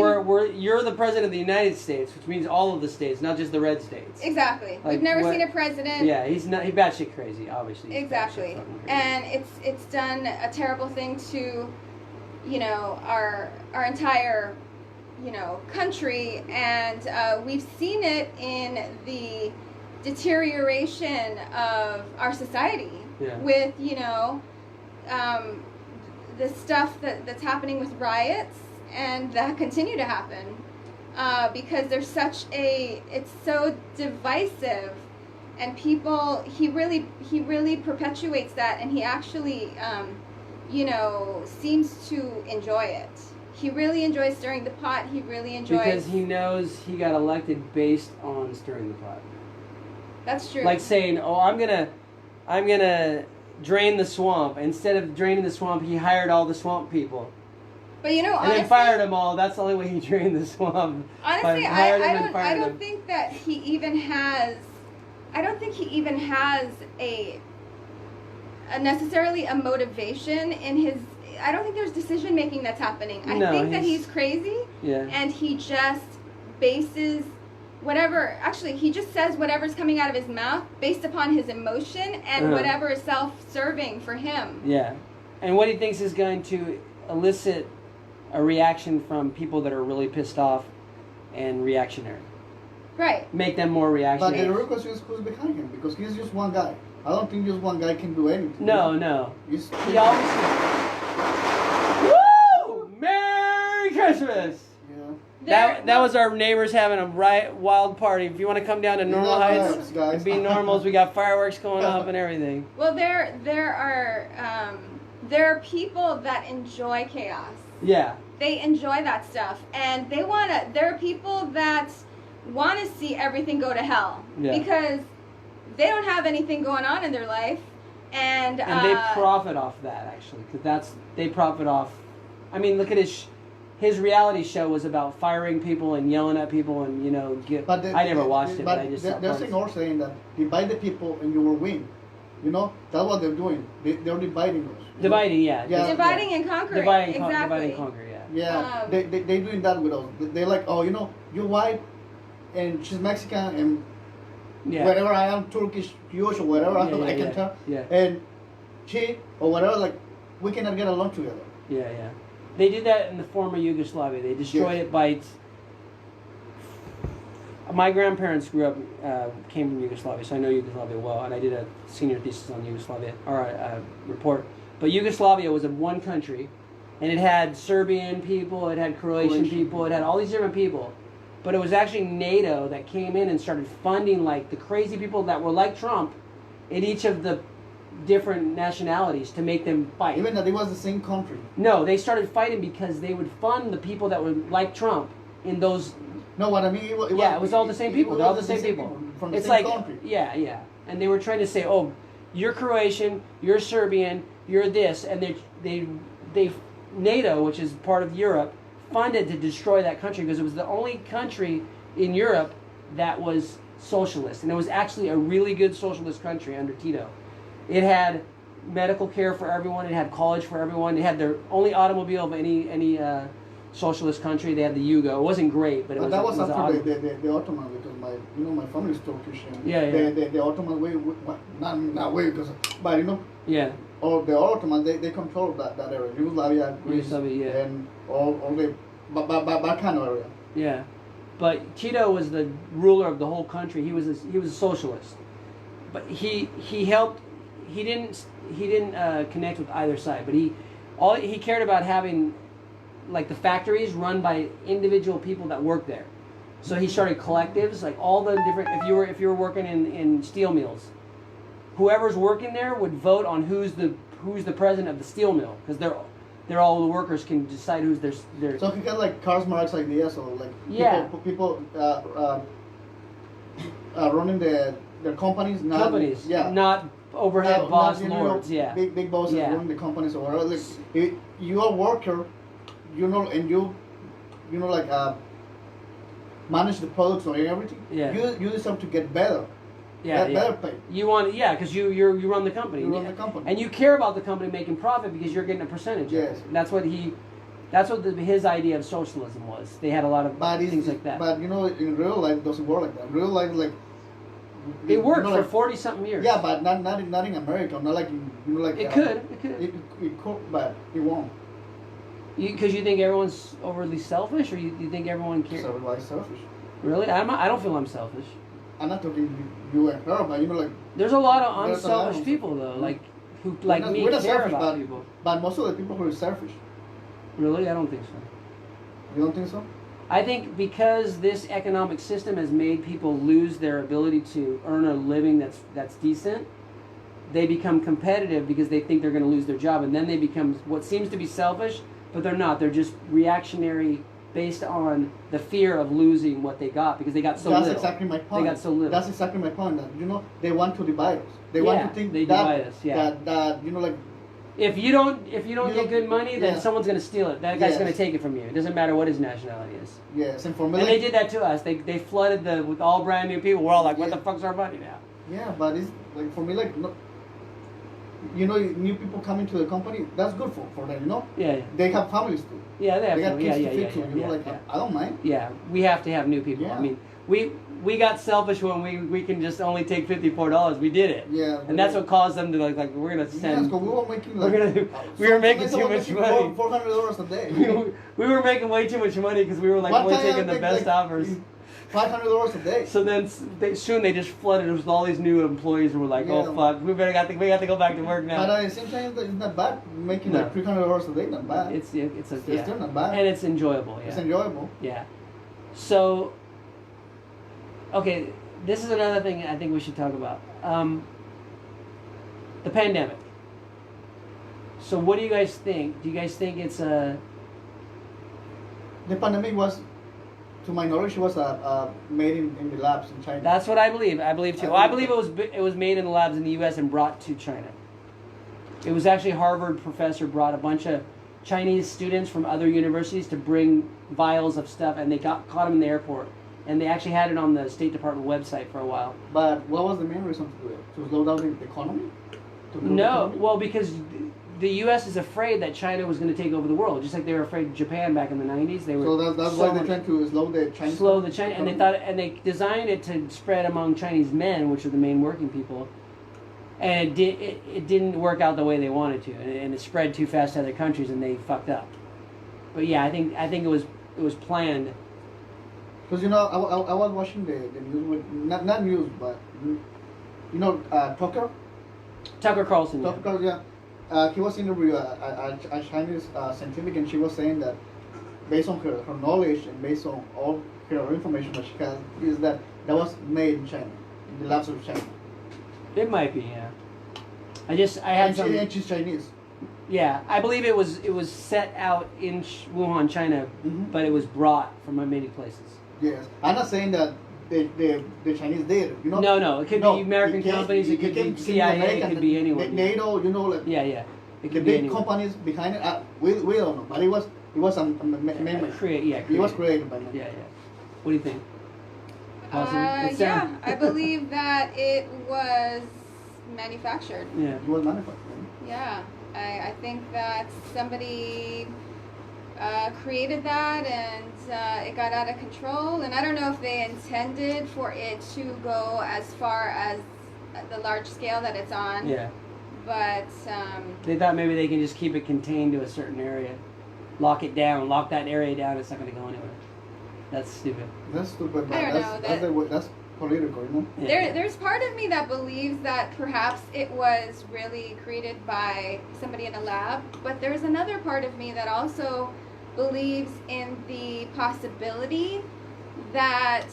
you're the president of the United States, which means all of the states, not just the red states. Exactly. We've never seen a president... Yeah, he's batshit crazy, obviously. Exactly. And it's done a terrible thing to, our entire, country, and we've seen it in the deterioration of our society with the stuff that's happening with riots and that continue to happen because there's it's so divisive, and people he really perpetuates that, and he actually seems to enjoy it. He really enjoys stirring the pot. He really enjoys, because he knows he got elected based on stirring the pot. That's true. Like saying, "Oh, I'm gonna drain the swamp." Instead of draining the swamp, he hired all the swamp people. But and honestly, then fired them all. That's the only way he drained the swamp. Honestly, I don't think that he even has. I don't think he even has a necessarily a motivation in his. I don't think there's decision making that's happening. I think that he's crazy. Yeah. And he just bases. Whatever, actually, he just says whatever's coming out of his mouth based upon his emotion and whatever is self-serving for him. Yeah. And what he thinks is going to elicit a reaction from people that are really pissed off and reactionary. Right. Make them more reactionary. But the real question is who's behind him, because he's just one guy. I don't think just one guy can do anything. No. He's he always... Woo! Merry Christmas! That was our neighbors having a wild party. If you want to come down to Normal Heights and be normals, we got fireworks going up and everything. Well, there are people that enjoy chaos. Yeah. They enjoy that stuff, and there are people that want to see everything go to hell because they don't have anything going on in their life, and they profit off that, actually, because they profit off. I mean, look at his reality show was about firing people and yelling at people and I never watched it, but I just saw they're saying that divide the people and you will win. That's what they're doing. They're dividing us. Dividing, yeah. Dividing and conquering. Divide exactly. and conquer, yeah. Yeah, they're doing that with us. They're like, oh, you're white, and she's Mexican, and Yeah. wherever I am, Turkish, Jewish, or whatever, I can tell. Yeah. And she or whatever, like, we cannot get along together. Yeah, yeah. They did that in the former Yugoslavia. They destroyed it by. My grandparents came from Yugoslavia, so I know Yugoslavia well, and I did a senior thesis on Yugoslavia, or a report. But Yugoslavia was in one country, and it had Serbian people, it had Croatian people, it had all these different people. But it was actually NATO that came in and started funding like the crazy people that were like Trump in each of the different nationalities to make them fight. Even that it was the same country. No, they started fighting because they would fund the people that were like Trump in those. No, what I mean, it was all the same people. They're all the same people. From the It's same like, country. yeah. And they were trying to say, oh, you're Croatian, you're Serbian, you're this, and they NATO, which is part of Europe, funded to destroy that country because it was the only country in Europe that was socialist, and it was actually a really good socialist country under Tito. It had medical care for everyone. It had college for everyone. It had their only automobile of any socialist country. They had the Yugo. It wasn't great, but it was. That was after the the Ottoman, because my family is Turkish. And Yeah. The Ottoman way, not way, because, but Yeah. all the Ottoman, they controlled that area, Yugoslavia, Greece, Yugoslavia, yeah. and all the Balkan area. Yeah, but Tito was the ruler of the whole country. He was a socialist, but he helped. He didn't connect with either side, but he cared about having like the factories run by individual people that worked there. So he started collectives, like all the different. If you were working in steel mills, whoever's working there would vote on who's the president of the steel mill, because they're all the workers can decide who's their. So he got like Karl Marx ideas, or like people running their companies, not overhead boss lords, big bosses running the companies or whatever. Like, if you're a worker, and you like manage the products or everything. Yeah. You deserve to get better. Better pay. You want, because you run the company. You run the company. And you care about the company making profit because you're getting a percentage. Yes. Of it. That's what his idea of socialism was. They had a lot of things like that. But in real life, it doesn't work like that. In real life, like it worked for 40-something years. Yeah, but not in America. Not like like it could. It could, but it won't. Because you think everyone's overly selfish, or you think everyone cares? So like selfish. Really, I don't feel I'm selfish. I'm not talking you and her, but like. There's a lot of unselfish people though, like who like me care about people. But most of the people who are selfish. Really, I don't think so. You don't think so? I think because this economic system has made people lose their ability to earn a living that's decent, they become competitive because they think they're going to lose their job, and then they become what seems to be selfish, but they're not. They're just reactionary based on the fear of losing what they got because they got so little. That's exactly my point. They got so little. That's exactly my point. That they want to divide us. They want to think divide us. Yeah. That like. If you don't get good money, then someone's going to steal it. That guy's going to take it from you. It doesn't matter what his nationality is. Yes, and for me, and they did that to us. They flooded with all brand new people. We're all like, what the fuck's our money now? Yeah, but it's like for me, like new people coming to the company. That's good for them, Yeah. They have families too. Yeah, they have kids to feed too. Yeah. I don't mind. Yeah, we have to have new people. Yeah. I mean, we got selfish when we can just only take $54. We did it. Yeah. And that's what caused them to like we're gonna send. Yes, 'cause we were making we were making too much money. $400 a day. we were making way too much money because we were like only taking the best offers. $500 a day. So then soon they just flooded us with all these new employees and we're like, oh fuck, we got to go back to work now. But at the same time, it's not bad. Making like $300 a day, not bad. It's still not bad. And it's enjoyable. Yeah. It's enjoyable. Yeah. So, okay, this is another thing I think we should talk about. The pandemic. So what do you guys think? Do you guys think it's a... The pandemic was, to my knowledge, was made in the labs in China. That's what I believe. I believe too. I believe it was made in the labs in the U.S. and brought to China. It was actually a Harvard professor brought a bunch of Chinese students from other universities to bring vials of stuff, and they caught them in the airport. And they actually had it on the State Department website for a while. But what was the main reason to do it? To slow down the economy? No, well, because the U.S. is afraid that China was going to take over the world, just like they were afraid of Japan back in the 90s. They were So that's why they're trying to slow the Chinese. Slow the China, and they designed it to spread among Chinese men, which are the main working people. And it didn't work out the way they wanted to, and it spread too fast to other countries, and they fucked up. But yeah, I think it was planned. Because I was watching the news with not news, but Tucker Carlson. Tucker Carlson, yeah. He was interviewing a Chinese scientific, and she was saying that based on her knowledge and based on all her information that she has, is that was made in China, in the labs of China. It might be, yeah. I had some. And she's Chinese. Yeah, I believe it was set out in Wuhan, China, but it was brought from many places. Yes, I'm not saying that the Chinese did. No, it could be American companies, it could be CIA, it could be anyone. NATO, Yeah, it the could be big anyone. companies behind it. We don't know, but it was man-made. It was created by man. Yeah. What do you think? Awesome. Yeah, I believe that it was manufactured. Yeah. It was manufactured. Yeah, I think that somebody created that and it got out of control. And I don't know if they intended for it to go as far as the large scale that it's on. Yeah. But they thought maybe they can just keep it contained to a certain area, lock that area down. It's not going to go anywhere. That's stupid. That's stupid. But I don't know. That's political, Yeah. There's part of me that believes that perhaps it was really created by somebody in a lab, but there's another part of me that also believes in the possibility that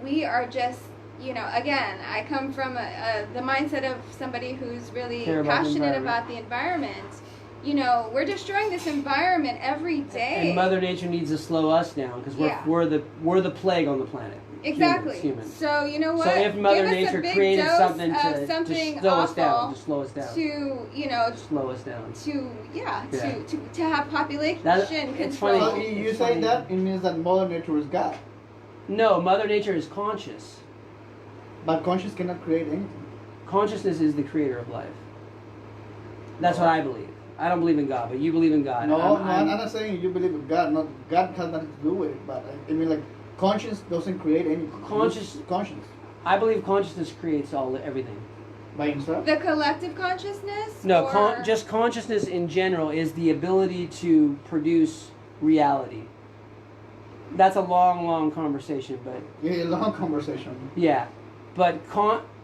we are just, again, I come from the mindset of somebody who's really passionate about the environment. We're destroying this environment every day. And Mother Nature needs to slow us down because we're the plague on the planet. Exactly. Humans. So you know what? So if Mother Nature created something to slow us down, to slow us down. To have population control. It's funny. So you say that it means that Mother Nature is God. No, Mother Nature is conscious. But conscious cannot create anything. Consciousness is the creator of life. That's what I believe. I don't believe in God, but you believe in God. I'm not saying you believe in God. God has nothing to do with it. But I mean, conscience doesn't create anything. Conscience. I believe consciousness creates everything. By himself? The collective consciousness? No, just consciousness in general is the ability to produce reality. That's a long conversation, but... Yeah, long conversation. Yeah, but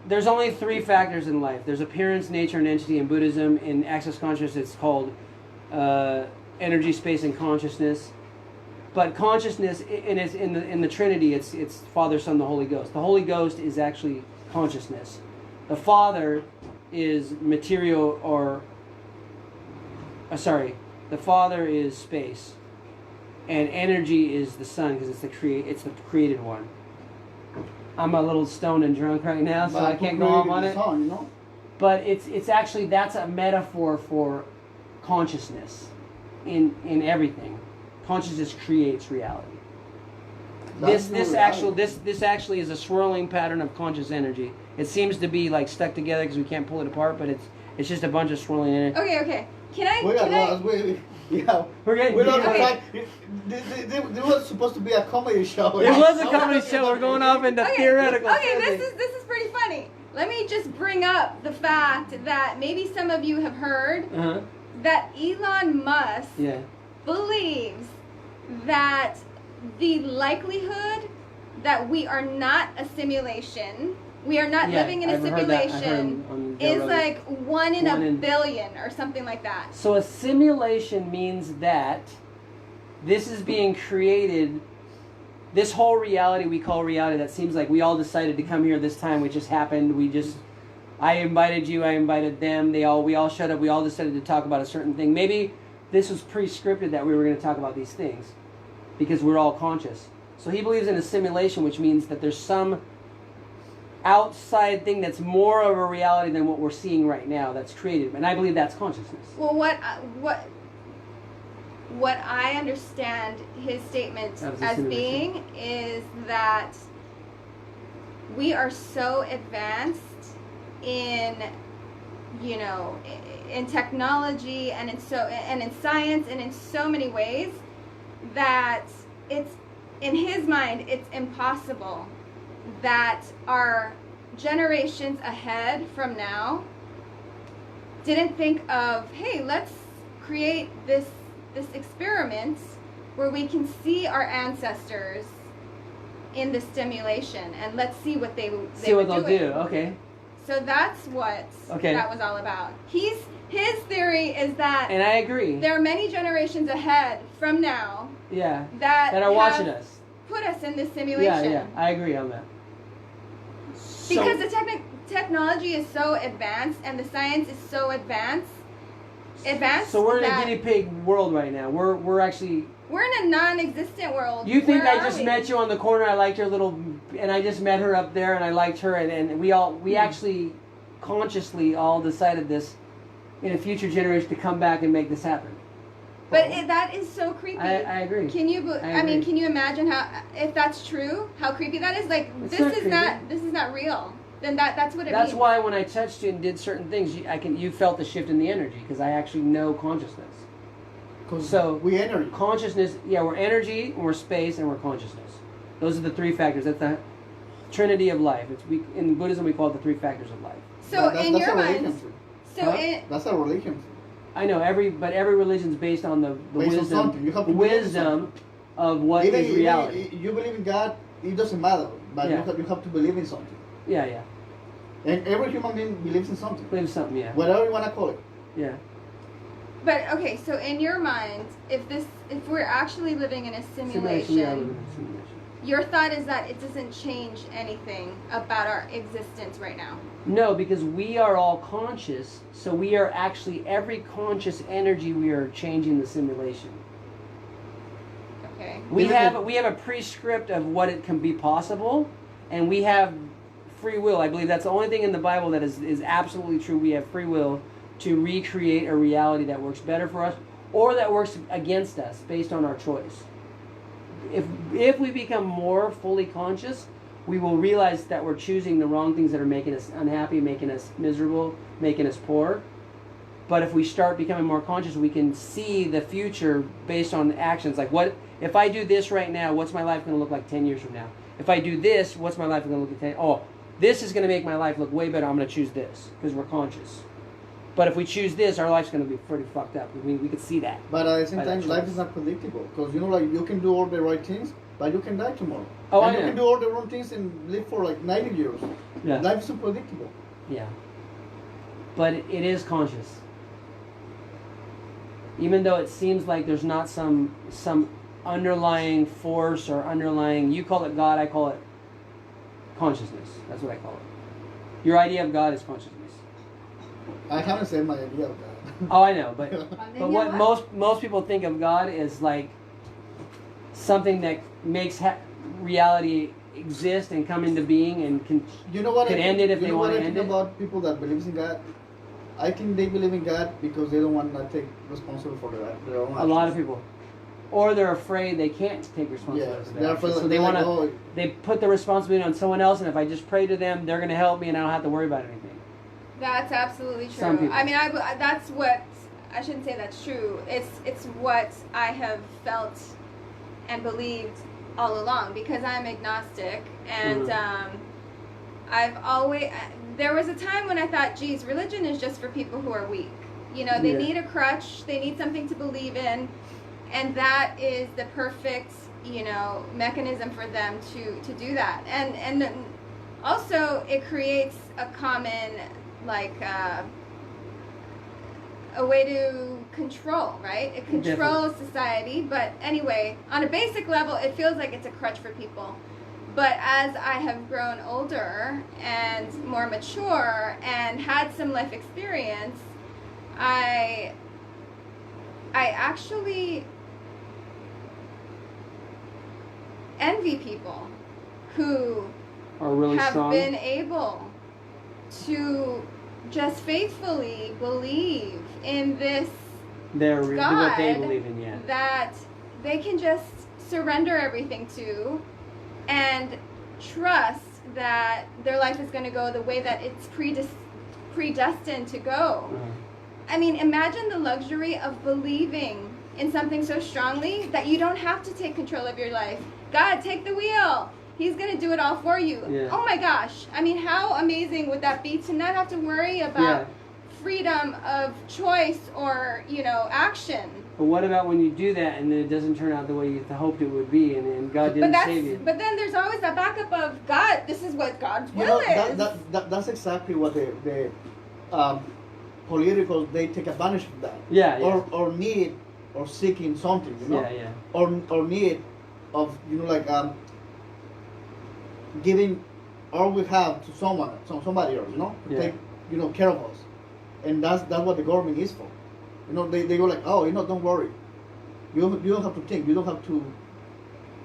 there's only 3 factors in life. There's appearance, nature, and entity. In Buddhism, in Access Consciousness, it's called energy, space, and consciousness. But consciousness, in the Trinity, it's Father, Son, the Holy Ghost. The Holy Ghost is actually consciousness. The Father is material the Father is space. And energy is the Son because it's the created one. I'm a little stoned and drunk right now, so I can't go off on it. But it's actually, that's a metaphor for consciousness in everything. Consciousness creates reality. This actually is a swirling pattern of conscious energy. It seems to be stuck together because we can't pull it apart, but it's just a bunch of swirling energy. Okay. Can I? We're getting This was supposed to be a comedy show. It was a comedy show. We're going off into theoretical. Okay, this is pretty funny. Let me just bring up the fact that maybe some of you have heard that Elon Musk believes that the likelihood that we are not a simulation, we are not living in a simulation, is 1 in a billion or something like that. So a simulation means that this is being created, this whole reality we call reality that seems like we all decided to come here this time, which just happened, I invited you, I invited them, we all showed up, we all decided to talk about a certain thing. Maybe this was pre-scripted that we were going to talk about these things because we're all conscious. So he believes in a simulation, which means that there's some outside thing that's more of a reality than what we're seeing right now that's created, and I believe that's consciousness. Well, what I understand his statement as being is that we are so advanced in you know, in technology and in science and in so many ways that it's, in his mind, it's impossible that our generations ahead from now didn't think of, hey, let's create this experiment where we can see our ancestors in the stimulation, and let's see what they See what were they'll doing. do. Okay. So that's what that was all about. His theory is that, And I agree. there are many generations ahead from now Yeah. that That are watching us. put us in this simulation. Yeah. I agree on that. Because the technology is so advanced and the science is so advanced. So we're in a guinea pig world right now. We're actually. We're in a non-existent world. You think Where I just met you on the corner? I liked your and I just met her up there, and I liked her, and we actually consciously all decided this in a future generation to come back and make this happen. But that is so creepy. I agree. Can you? I mean, can you imagine how, if that's true, how creepy that is? Like, this is not real. Then that's what it means. That's why when I touched you and did certain things, you felt the shift in the energy, because I actually know consciousness. So we energy. Consciousness, we're energy, and we're space, and we're consciousness. Those are the three factors. That's the trinity of life. In Buddhism we call it the three factors of life. So in your mind, that's a religion. I know every religion's based on the wisdom of what is reality. You believe in God, it doesn't matter, but you have to believe in something. Yeah. And every human being believes in something. Believes something, yeah. Whatever you want to call it. Yeah. But okay, so in your mind, if we're actually living in a simulation, your thought is that it doesn't change anything about our existence right now. No, because we are all conscious, so we are actually, every conscious energy, we are changing the simulation. Okay. We have a prescript of what it can be possible, and we have free will. I believe that's the only thing in the Bible that is absolutely true. We have free will to recreate a reality that works better for us or that works against us based on our choice. If we become more fully conscious, we will realize that we're choosing the wrong things that are making us unhappy, making us miserable, making us poor. But if we start becoming more conscious, we can see the future based on actions. Like, what if I do this right now, what's my life going to look like 10 years from now? If I do this, what's my life going to look like 10? Oh, this is going to make my life look way better. I'm going to choose this because we're conscious. But if we choose this, our life's going to be pretty fucked up. We could see that. But at the same time, life is not predictable. Because, you can do all the right things, but you can die tomorrow. Oh, and you can do all the wrong things and live for like 90 years. Yeah. Life is unpredictable. Yeah. But it is conscious. Even though it seems like there's not some underlying force or underlying, you call it God, I call it consciousness. That's what I call it. Your idea of God is consciousness. I haven't said my idea of that. Oh, I know, but what most people think of God is like something that makes reality exist and come into being and can end it if they want to end it. You know what I think about people that believe in God? I think they believe in God because they don't want to take responsibility for their own actions. A lot of people. Or they're afraid they can't take responsibility for their actions. So they want to. They put the responsibility on someone else, and if I just pray to them, they're going to help me, and I don't have to worry about anything. That's absolutely true. Some people. I mean, that's what, I shouldn't say that's true. It's what I have felt and believed all along, because I'm agnostic, and I've always, there was a time when I thought, geez, religion is just for people who are weak. They need a crutch, they need something to believe in, and that is the perfect, mechanism for them to do that. And also it creates a common, a way to control, right? It controls society, but anyway, on a basic level, it feels like it's a crutch for people. But as I have grown older and more mature and had some life experience, I actually envy people who are really have strong. Been able to just faithfully believe in this God what they believe in, yeah. that they can just surrender everything to and trust that their life is going to go the way that it's predestined to go. I mean, imagine the luxury of believing in something so strongly that you don't have to take control of your life. God, take the wheel. He's going to do it all for you. Yeah. Oh my gosh. I mean, how amazing would that be to not have to worry about freedom of choice or, action? But what about when you do that and then it doesn't turn out the way you hoped it would be, and God didn't save you? But then there's always that backup of God. This is what God's will You know, is. that's exactly what the political, they take advantage of that. Yeah, yeah. Or need or seeking something, Yeah, yeah. Or need of giving all we have to somebody else, to take care of us, and that's what the government is for. They go like, oh, don't worry, you don't have to think, you don't have to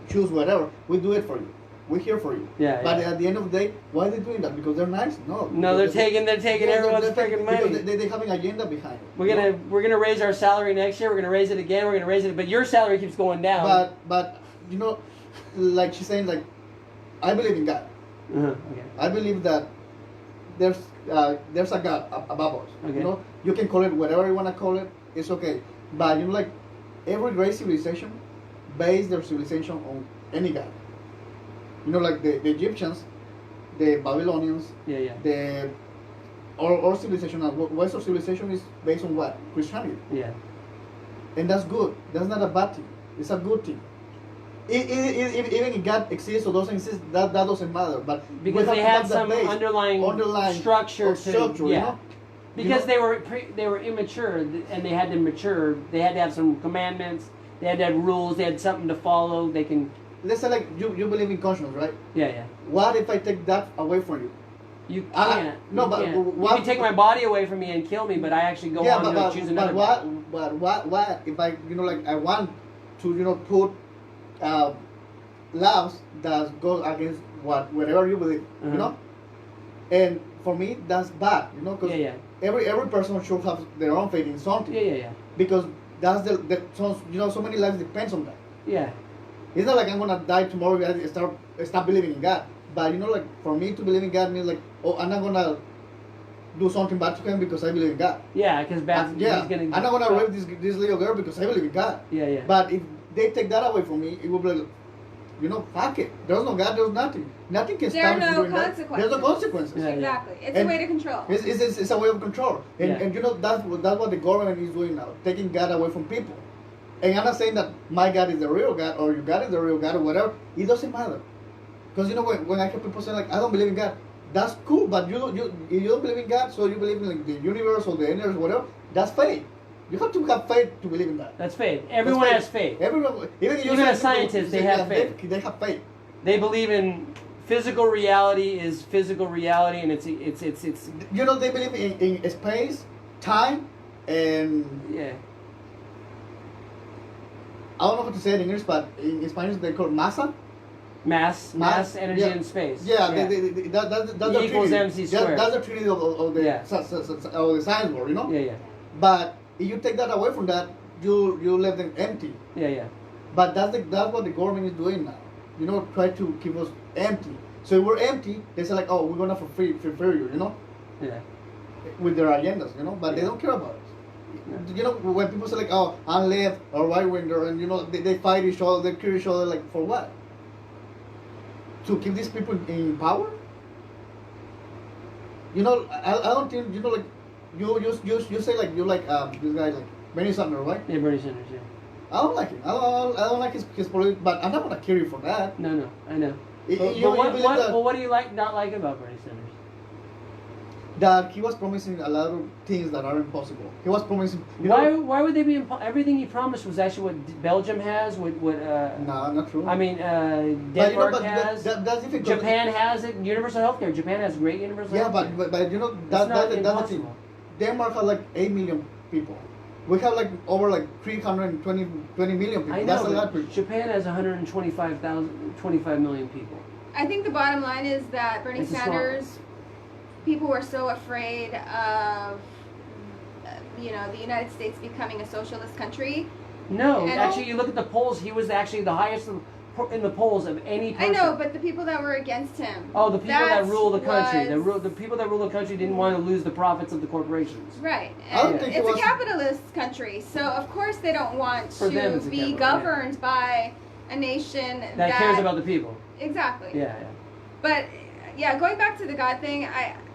choose whatever. We do it for you. We're here for you. Yeah. But yeah. at the end of the day, why are they doing that? Because they're nice? No. No, they're taking everyone's freaking money. Because they have an agenda behind it. We're gonna raise our salary next year. We're gonna raise it again. We're gonna raise it, but your salary keeps going down. But like she's saying, like, I believe in God. Okay. I believe that there's a God above us. Okay. You can call it whatever you want to call it. It's okay. But like every great civilization based their civilization on any God. Like the Egyptians, the Babylonians, our civilization, Western civilization is based on what? Christianity. Yeah. And that's good. That's not a bad thing. It's a good thing. Even if God exists or doesn't exist, that doesn't matter. But because they had some underlying structure to Because they were immature and they had to mature. They had to have some commandments. They had to have rules. They had something to follow. They can. Let's say like you believe in conscience, right? Yeah, yeah. What if I take that away from you? You can't. You can take my body away from me and kill me, but I actually go on to choose another. But what if I I want to put laws that go against whatever you believe, and for me that's bad, because every person should have their own faith in something. Yeah. Because that's so many lives depends on that. Yeah. It's not like I'm gonna die tomorrow and stop believing in God. But like for me to believe in God means like, oh, I'm not gonna do something bad to him because I believe in God. Yeah, because he's gonna. I'm not gonna rape this little girl because I believe in God. Yeah. But if they take that away from me, it will be like, fuck it. There's no God. There's nothing. Nothing can stop me from doing that. There's no consequences. Yeah, exactly. It's a way to control. It's a way of control. And that's what the government is doing now, taking God away from people. And I'm not saying that my God is the real God or your God is the real God or whatever. It doesn't matter. Because when I hear people say like, I don't believe in God, that's cool. But you don't believe in God, so you believe in like the universe or the universe, whatever. That's faith. You have to have faith to believe in that. That's faith. Everyone has faith. Everyone, even a scientist, they have faith. They have faith. They believe in physical reality is physical reality, and it's. They believe in space, time, and I don't know how to say it in English, but in Spanish they call it masa. Mass, energy, and space. Yeah. That's the equals MC squared. That's the trinity of the science world, Yeah. But if you take that away from that, you left them empty. Yeah. But that's what the government is doing now. Try to keep us empty. So if we're empty, they say like, oh, we're gonna fulfill you, Yeah. With their agendas, But they don't care about us. Yeah. When people say like, oh, I'm left or right winger, and they fight each other, they kill each other, like for what? To keep these people in power? I don't think like you say like you like this guy like Bernie Sanders, right? Yeah, Bernie Sanders. Yeah. I don't like him. I don't like his politics, but I'm not gonna kill you for that. No, I know. What do you not like about Bernie Sanders? That he was promising a lot of things that are impossible. He was promising. Why would they be everything he promised was actually what Belgium has? What No, not true. I mean, Denmark has. That's difficult. Japan has it. Universal healthcare. Japan has great universal healthcare. Yeah, but that's the thing. Denmark has like 8 million people. We have like over like 320 million people. I know, that's a lot of people. Japan has 25 million people. I think the bottom line is that Bernie Sanders. People were so afraid of, the United States becoming a socialist country. No, actually, you look at the polls. He was actually the highest in the polls of any I person. know, but the people that were against him. Oh, the people that that's rule the country. was- The people that rule the country didn't want to lose the profits of the corporations. Right. I don't And think it's it a was- capitalist country, so of course they don't want For them, to it's a be capital, yeah. governed by a nation That cares about the people. Exactly. Yeah, But yeah, going back to the God thing,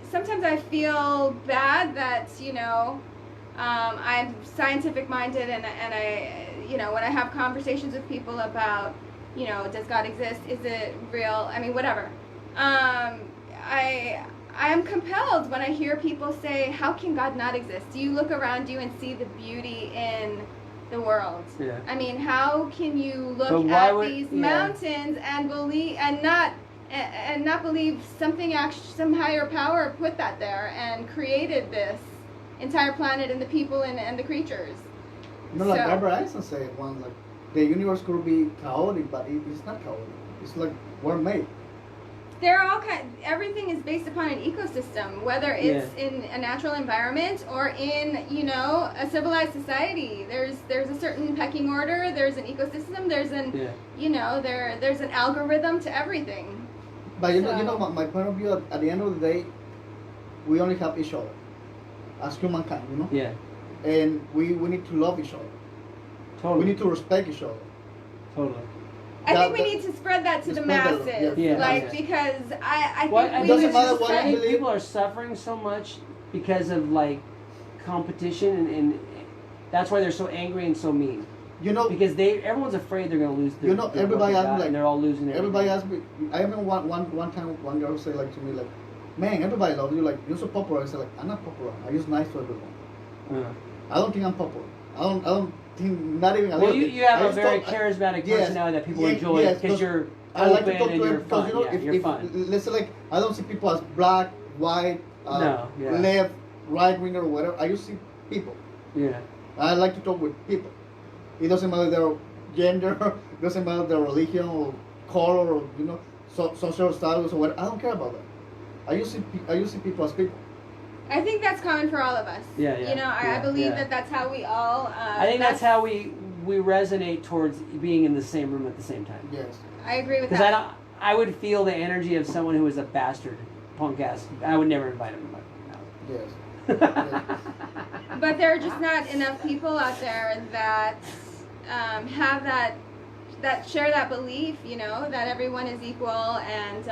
sometimes I feel bad that I'm scientific minded and I when I have conversations with people about does God exist? Is it real? I mean, whatever. I am compelled when I hear people say, "How can God not exist? Do you look around you and see the beauty in the world? Yeah. I mean, how can you But look why at would- these yeah. mountains and believe and not believe some higher power put that there and created this entire planet and the people and the creatures?" Like So- Albert Einstein said once, like the universe could be chaotic, but it's not chaotic. It's like we're made. They're all everything is based upon an ecosystem, whether it's in a natural environment or in a civilized society. There's a certain pecking order. There's an ecosystem. There's there's an algorithm to everything. But So- my point of view. At the end of the day, we only have each other as humankind. Yeah. And we need to love each other. Totally. We need to respect each other. Totally. I think we That- need to spread that to the spread that, masses, yeah. because I Well, think I we think doesn't it's matter just what I you think believe. people are suffering so much because of competition and that's why they're so angry and so mean. Because everyone's afraid they're going to lose their their everybody love of asked me, God, like, and they're all losing everybody everything. asked me. I remember one time one girl said like to me like, "Man, everybody loves you. Like you're so popular." I said like, "I'm not popular. I'm just nice to everyone. I don't think I'm popular. I don't think not even a Well, little bit. you have I a just very thought- charismatic yes, personality that people yeah, enjoy yes, because you're I like open to talk and to you're him because fun. Yeah, you're fun. let's say like I don't see people as black, white, No, yeah. left, right winger or whatever. I just see people. Yeah. I like to talk with people. It doesn't matter their gender, it doesn't matter their religion or color or social status or whatever. I don't care about that. I just see people as people. I think that's common for all of us. Yeah, yeah, I yeah, believe yeah. that's how we all. I think that's how we resonate towards being in the same room at the same time. Yes. I agree with Because that. I would feel the energy of someone who is a bastard punk ass. I would never invite him to my house. Yes. But there are just not enough people out there that have that share that belief, that everyone is equal and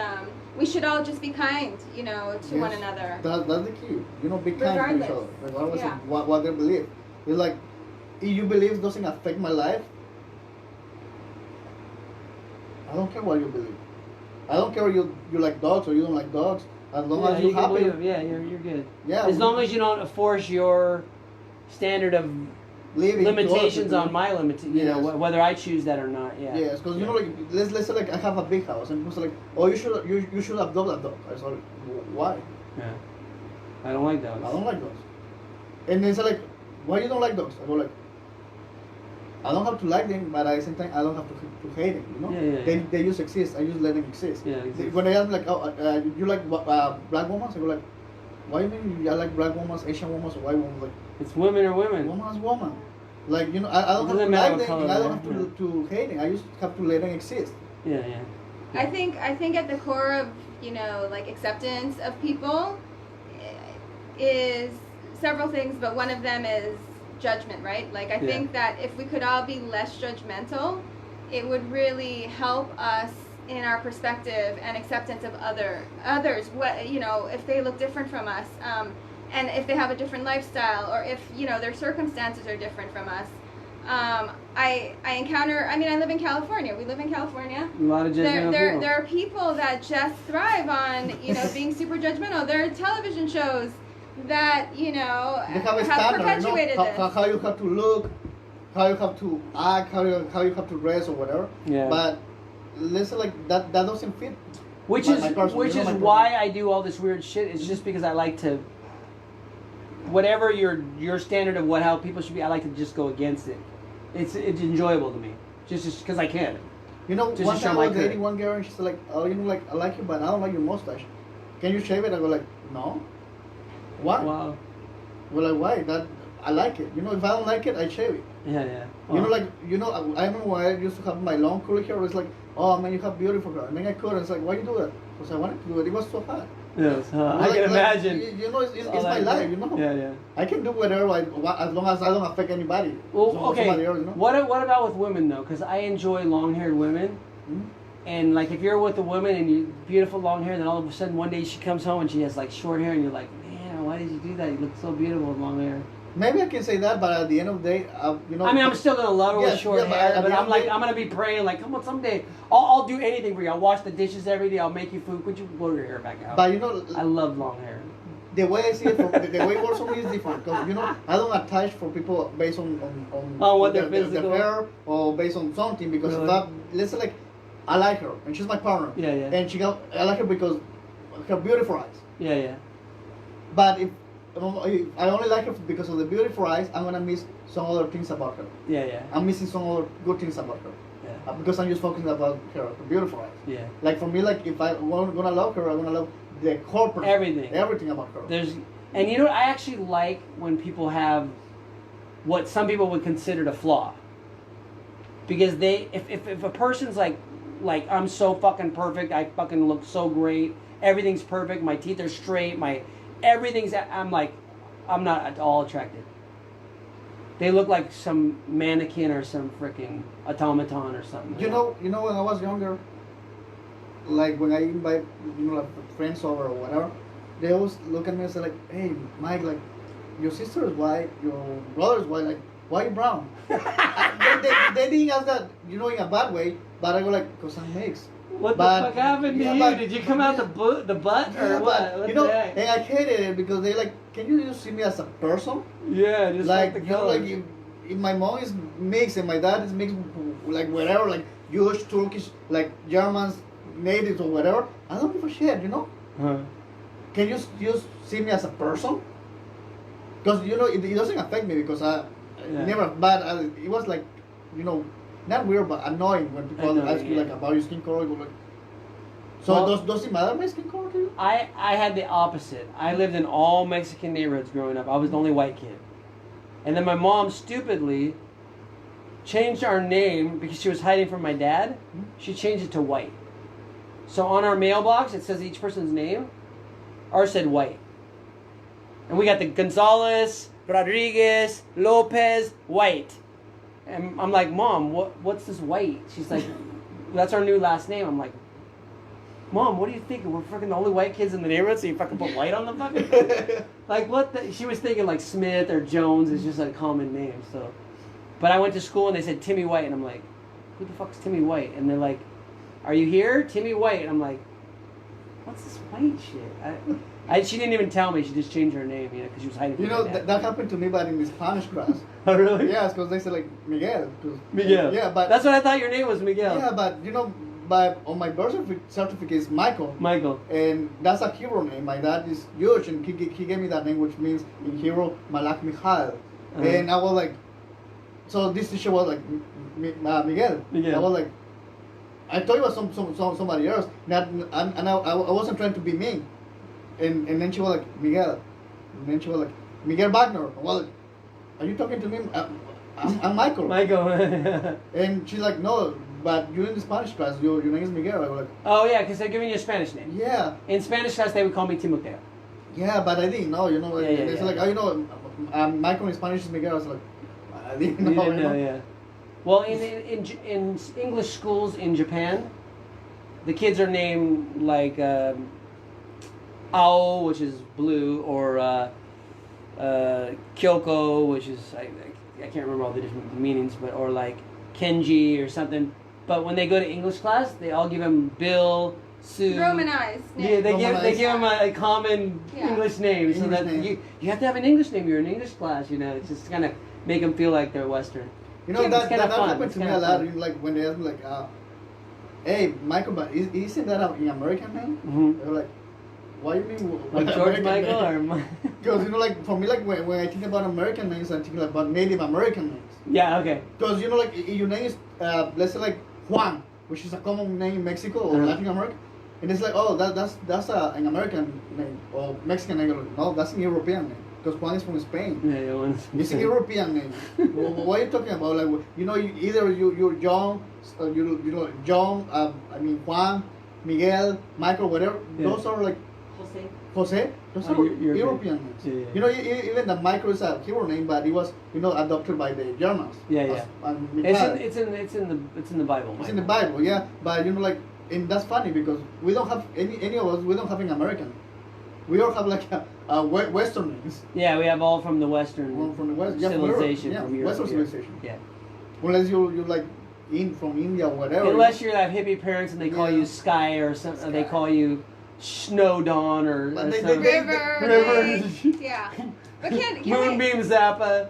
we should all just be kind, to one another. That's the key. Be kind to each Regardless. other, regardless Yeah. of what they believe. It's like, if you believe doesn't affect my life, I don't care what you believe. I don't care if you like dogs or you don't like dogs. As long as you you're can happy. believe, you're good. Yeah. As long as you don't force your standard of living limitations to us, on my Yes. whether I choose that or not. Yeah. Yes, because like let's say like I have a big house and people say like, oh, you should adopt a dog. I was like, why? Yeah. I don't like dogs. I don't like dogs. And they say like, why you don't like dogs? I go like, I don't have to like them, but at the same time I don't have to hate them. Yeah. They just exist. I just let them exist. Yeah, exactly. When they ask me like, oh, you like black women? I go like, why you mean I like black women, Asian women, or white women? Like, It's women or women. woman is woman. Like I don't It have to doesn't matter like what them, color and I they don't are, have to hate them. I just have to let them exist. Yeah. I think at the core of like acceptance of people is several things, but one of them is judgment, right? Like I think that if we could all be less judgmental, it would really help us in our perspective and acceptance of others. What if they look different from us, and if they have a different lifestyle, or if their circumstances are different from us. I encounter. I mean, I live in California. We live in California. A lot of judgmental people. There are people that just thrive on being super judgmental. There are television shows that They have a have standard, perpetuated this. how you have to look, how you have to act, how you have to dress or whatever. Yeah. But let's say like that doesn't fit. Which my is person, which my is person. why I do all this weird shit. It's just because I like to. Whatever your standard of how people should be, I like to just go against it. It's enjoyable to me, just because I can. Just to one show time my I was dating courage. one girl and she's like, oh, like I like you, but I don't like your mustache. Can you shave it? I go like, no. Why? Wow. Well, like why? That I like it. If I don't like it, I shave it. Yeah, yeah. You know, like, I remember when I used to have my long curly hair. It's like, oh man, you have beautiful hair. And then I couldn't. It's like, why you do that? Because I wanted to do it. It was so hot. Yes, You know, I can imagine. You know, it's my life. You know. Yeah, yeah. I can do whatever I want as long as I don't affect anybody. Well, okay. Somebody else, you know? What about with women though? Because I enjoy long-haired women. Hmm? And like if you're with a woman and you beautiful long hair, then all of a sudden one day she comes home and she has like short hair, and you're like, man, why did you do that? You look so beautiful with long hair. Maybe I can say that, but at the end of the day, you know. I mean, I'm still gonna love her with Yes, short yeah, hair, but at I'm the like, end- I'm gonna be praying like, come on, someday I'll do anything for you. I'll wash the dishes every day. I'll make you food. Could you blow your hair back out? But you know, I love long hair. the way I see it, the way it works for me is different. Because you know, I don't attach for people based on What their their physical. hair or based on something. Because Really? if let's say like, I like her and she's my partner. Yeah, yeah. And I like her because her beautiful eyes. Yeah, yeah. But if I only like her because of the beautiful eyes, I'm gonna miss some other things about her. Yeah, yeah. I'm missing some other good things about her. Yeah. Because I'm just focusing about her beautiful eyes. Yeah. Like for me, like if I'm gonna love her, I'm gonna love the corporate everything about her. And you know what? I actually like when people have what some people would consider a flaw. Because if a person's like I'm so fucking perfect, I fucking look so great, everything's perfect, my teeth are straight, I'm not at all attracted. They look like some mannequin or some freaking automaton or something. You know when I was younger, like when I invite like friends over or whatever, they always look at me and say like, "Hey, Mike, like your sister is white, your brother is white, like why you brown?" they didn't ask that, in a bad way, but I go like, "Cause I'm mixed." What the fuck happened to you? Did you come out the butt or what? What the heck? And I hated it because they like, can you just see me as a person? Yeah, just like the color. Like if my mom is mixed and my dad is mixed, like whatever, like Jewish, Turkish, like Germans, natives or whatever, I don't give a shit, Huh. Can you just see me as a person? Because it doesn't affect me because I never, but it was like, not weird but annoying when people ask you like about your skin color. You go like, so does it matter my skin color to you? I had the opposite. I lived in all Mexican neighborhoods growing up. I was the only white kid. And then my mom stupidly changed our name because she was hiding from my dad. She changed it to White. So on our mailbox it says each person's name. Ours said White. And we got the Gonzalez, Rodriguez, Lopez, White. And I'm like, Mom, what's this White? She's like, that's our new last name. I'm like, Mom, what do you think? We're fucking the only white kids in the neighborhood, so you fucking put White on the fucking... Like, what the... She was thinking, like, Smith or Jones is just a common name, so... But I went to school, and they said Timmy White, and I'm like, who the fuck's Timmy White? And they're like, are you here? Timmy White. And I'm like, what's this white shit? She didn't even tell me. She just changed her name, because she was hiding from my dad. That happened to me, but in the Spanish class. Oh, really? Yeah, because they said, like, Miguel. Miguel. Yeah, but... That's what I thought your name was, Miguel. Yeah, but, but on my birth certificate is Michael. Michael. And that's a Hebrew name. My dad is Jewish, and he gave me that name, which means in Hebrew, Malach Michael. And I was like, so this teacher was like, Miguel. I was like, I thought it was somebody else. And I wasn't trying to be mean. And then she was like, Miguel. And then she was like, Miguel Wagner. Well, are you talking to me? I'm Michael. Michael. And she's like, no, but you're in the Spanish class. Your name is Miguel. I was like, oh, yeah, because they're giving you a Spanish name. yeah. In Spanish class, they would call me Timoteo. Yeah, but I didn't know, It's like, Michael in Spanish is Miguel. I was like, I didn't know. You didn't know, yeah. Well, in English schools in Japan, the kids are named like Ao, which is blue, or Kyoko, which is I can't remember all the different meanings, but or like Kenji or something. But when they go to English class, they all give them Bill, Sue. Romanized. Yeah, they give them a common English name, so that you have to have an English name. You're in English class, It's just kind of make them feel like they're Western. That happened to me a lot. Like when they ask me, like, "Hey, Michael, but isn't that an American name?" Mm-hmm. They're like, "What do you mean?" Like George Michael or? Because like for me, like when I think about American names, I'm thinking about Native American names. Yeah. Okay. Because like your name is let's say like Juan, which is a common name in Mexico or Latin America, and it's like, oh, that's an American name or Mexican name. No, that's an European name. because Juan is from Spain. Yeah, one's It's a European name. What are you talking about? Like, you know, either you're John, you know, John. I mean Juan, Miguel, Michael, whatever. Yeah. Those are like Jose. Jose. Those Oh, are European. European names. Yeah, yeah. You know, even the Michael is a Hebrew name, but it was, you know, adopted by the Germans. Yeah, yeah. And It's in the Bible. it's in the Bible, yeah. But you know, like, and that's funny because we don't have any of us. We don't have an American. We all have like a Western names. Yeah, we have all from the Western From the West, yeah, civilization. yeah, from Europe, Western yeah. civilization. Yeah. Unless you like from India or whatever. Unless you have hippie parents and they call Yeah. you Sky or something, they call you Snow Dawn or But they- something. River. River. Yeah. But can we, Moonbeam Zappa.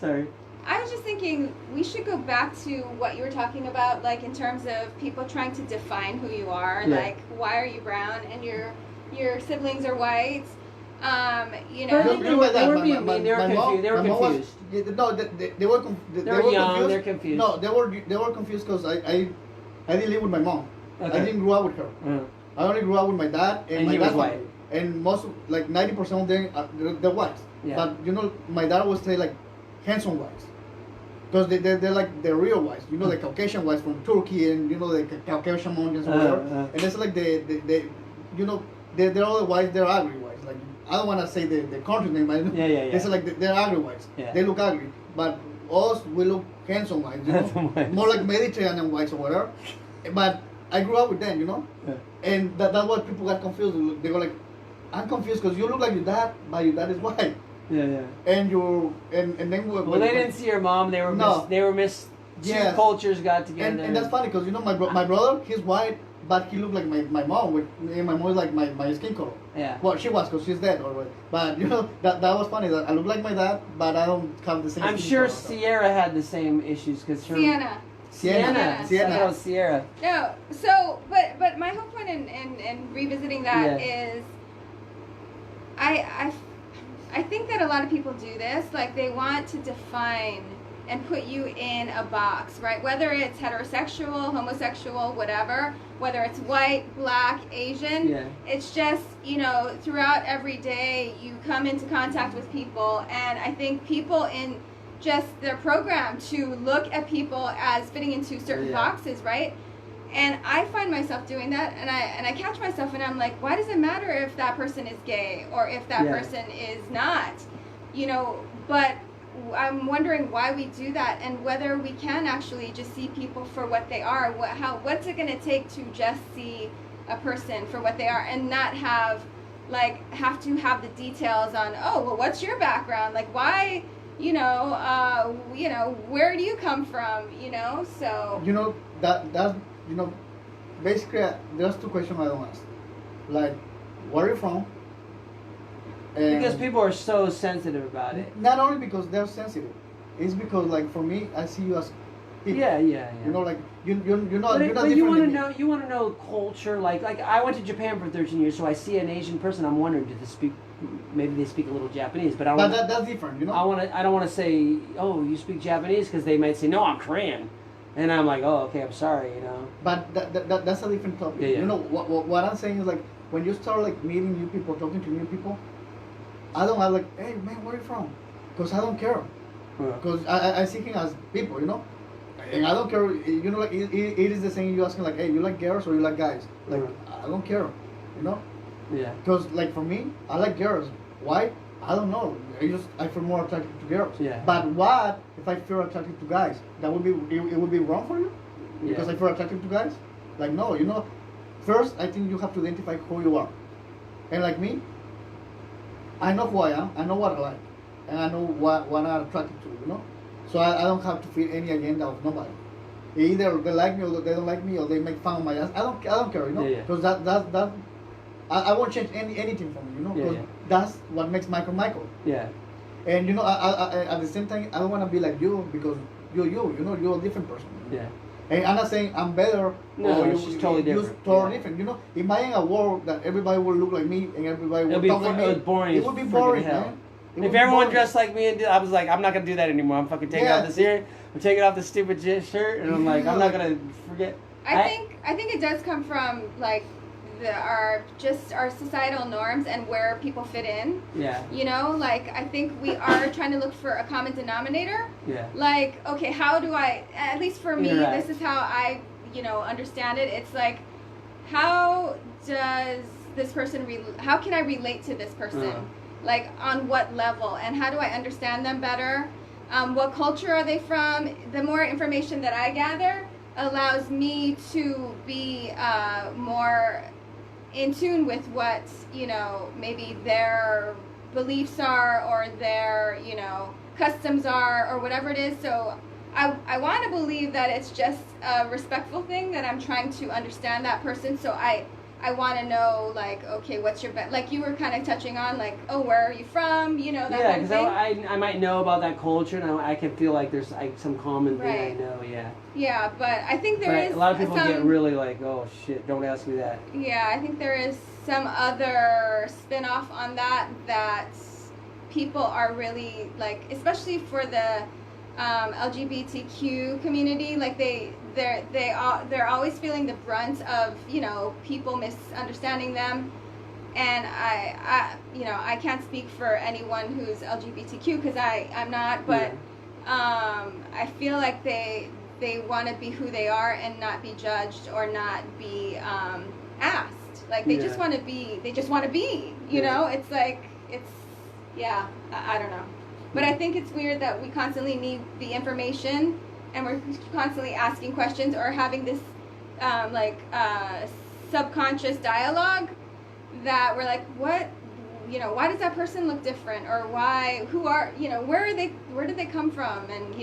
Sorry. I was just thinking we should go back to what you were talking about, like in terms of people trying to define who you are. Yeah. Like, why are you brown and your siblings are white? You But know. they weren't being mean. They were confused. They were my mom was- confused. yeah, no, they were They were young. confused. They're confused. No, they were confused because I didn't live with my mom. Okay. I didn't grow up with her. Uh, I only grew up with my dad and, And my he was dad's white. family. And most, like 90% of them, they're whites. Yeah. But you know, my dad would say like handsome whites, because they're like the real whites. You know, the Caucasian whites from Turkey, and you know the Caucasian mountains or whatever. And it's like they you know, they're all the whites. They're ugly whites. Like, I don't want to say the country name. But Yeah, yeah, yeah. It's like they're ugly whites. Yeah. They look ugly, but us we look handsome whites. You know, Handsome whites. more like Mediterranean whites or whatever. But I grew up with them, you know. Yeah. And that's what people got confused. They were like, I'm confused because you look like your dad, but your dad is white. Yeah, yeah. And you and then Well, they didn't see your mom. They were No. two Yes. cultures got together. and that's funny because you know my brother, he's white, but he looked like my mom. And my mom is like my skin color. Yeah. Well, she was because she's dead already. But you know that was funny. That I look like my dad, but I don't have the same. I'm skin sure color, so. Sierra had the same issues because her Sienna. Sienna. Oh, Sierra. No, so but my whole point in revisiting that is, I think that a lot of people do this, like they want to define and put you in a box, right? Whether it's heterosexual, homosexual, whatever, whether it's white, black, Asian, Yeah. it's just, you know, throughout every day you come into contact with people, and I think people in just their program to look at people as fitting into certain boxes, right? And I find myself doing that, and I catch myself, and I'm like, why does it matter if that person is gay or if that person is not, you know? But I'm wondering why we do that, and whether we can actually just see people for what they are. What's it going to take to just see a person for what they are, and not have to have the details on, oh, well, what's your background? Like, why? You know, where do you come from? You know, so. You know that's you know, basically there's two questions I don't ask. Like, where are you from? And Because people are so sensitive about it. not only because they're sensitive, it's because like for me, I see you as people. Yeah, yeah, yeah. You know, like you're not But, you're not but different you want to than me. know. You want to know culture. Like I went to Japan for 13 years, so I see an Asian person. I'm wondering, do they speak? Maybe they speak a little Japanese, but I But don't. that's different, you know. I don't want to say, oh, you speak Japanese, because they might say, no, I'm Korean, and I'm like, oh, okay, I'm sorry, you know. But that's a different topic. Yeah, yeah. You know what I'm saying is like when you start like meeting new people, talking to new people, I don't have like, hey man, where are you from? Because I don't care. Because I see him as people, you know. And I don't care, you know, like it is the same. You asking like, hey, you like girls or you like guys? Like I don't care, you know. Yeah. Because like for me, I like girls. Why? I don't know. I feel more attracted to girls. Yeah. But what if I feel attracted to guys? That would be it would be wrong for you? Because I feel attracted to guys? Like no, you know. First, I think you have to identify who you are. And like me, I know who I am. I know what I like, and I know what I'm attracted to. You know. So I don't have to feel any agenda of nobody. Either they like me or they don't like me or they make fun of my ass. I don't care, you know. Because that I won't change anything for me, you know. Because that's what makes Michael. Yeah. And you know, I at the same time, I don't want to be like you because you know, you're a different person. Yeah. And I'm not saying I'm better. No, or she's totally different. You're totally different. You know, imagine a world that everybody will look like me and everybody will talk like me. Boring. It would be boring, hell. man. If everyone dressed like me, and I was like, I'm not gonna do that anymore. I'm fucking taking off this ear. I'm taking off the stupid shirt, and I'm like, I'm not gonna forget. I think it does come from like are just our societal norms and where people fit in. Yeah. You know, like I think we are trying to look for a common denominator. Yeah. Like, okay, how do I? At least for me, Interact. this is how I, understand it. It's like, how does this person? How can I relate to this person? Like, on what level? And how do I understand them better? What culture are they from? The more information that I gather allows me to be more in tune with what, maybe their beliefs are, or their, customs are, or whatever it is. So I want to believe that it's just a respectful thing, that I'm trying to understand that person. So I want to know, like, okay, what's your like you were kind of touching on, like, oh, where are you from? That kind of thing. I might know about that culture, and I can feel like there's like some common thing I know. Yeah. Yeah, but I think there is a lot of people get really like, oh shit, don't ask me that. Yeah, I think there is some other spin-off on that people are really like, especially for the LGBTQ community, like they're always feeling the brunt of people misunderstanding them, and I can't speak for anyone who's LGBTQ because I'm not, but I feel like they want to be who they are and not be judged or not be asked. Like they just want to be. They just want to be. It's like I don't know. But I think it's weird that we constantly need the information, and we're constantly asking questions or having this subconscious dialogue that we're like, what, why does that person look different, or where did they come from, and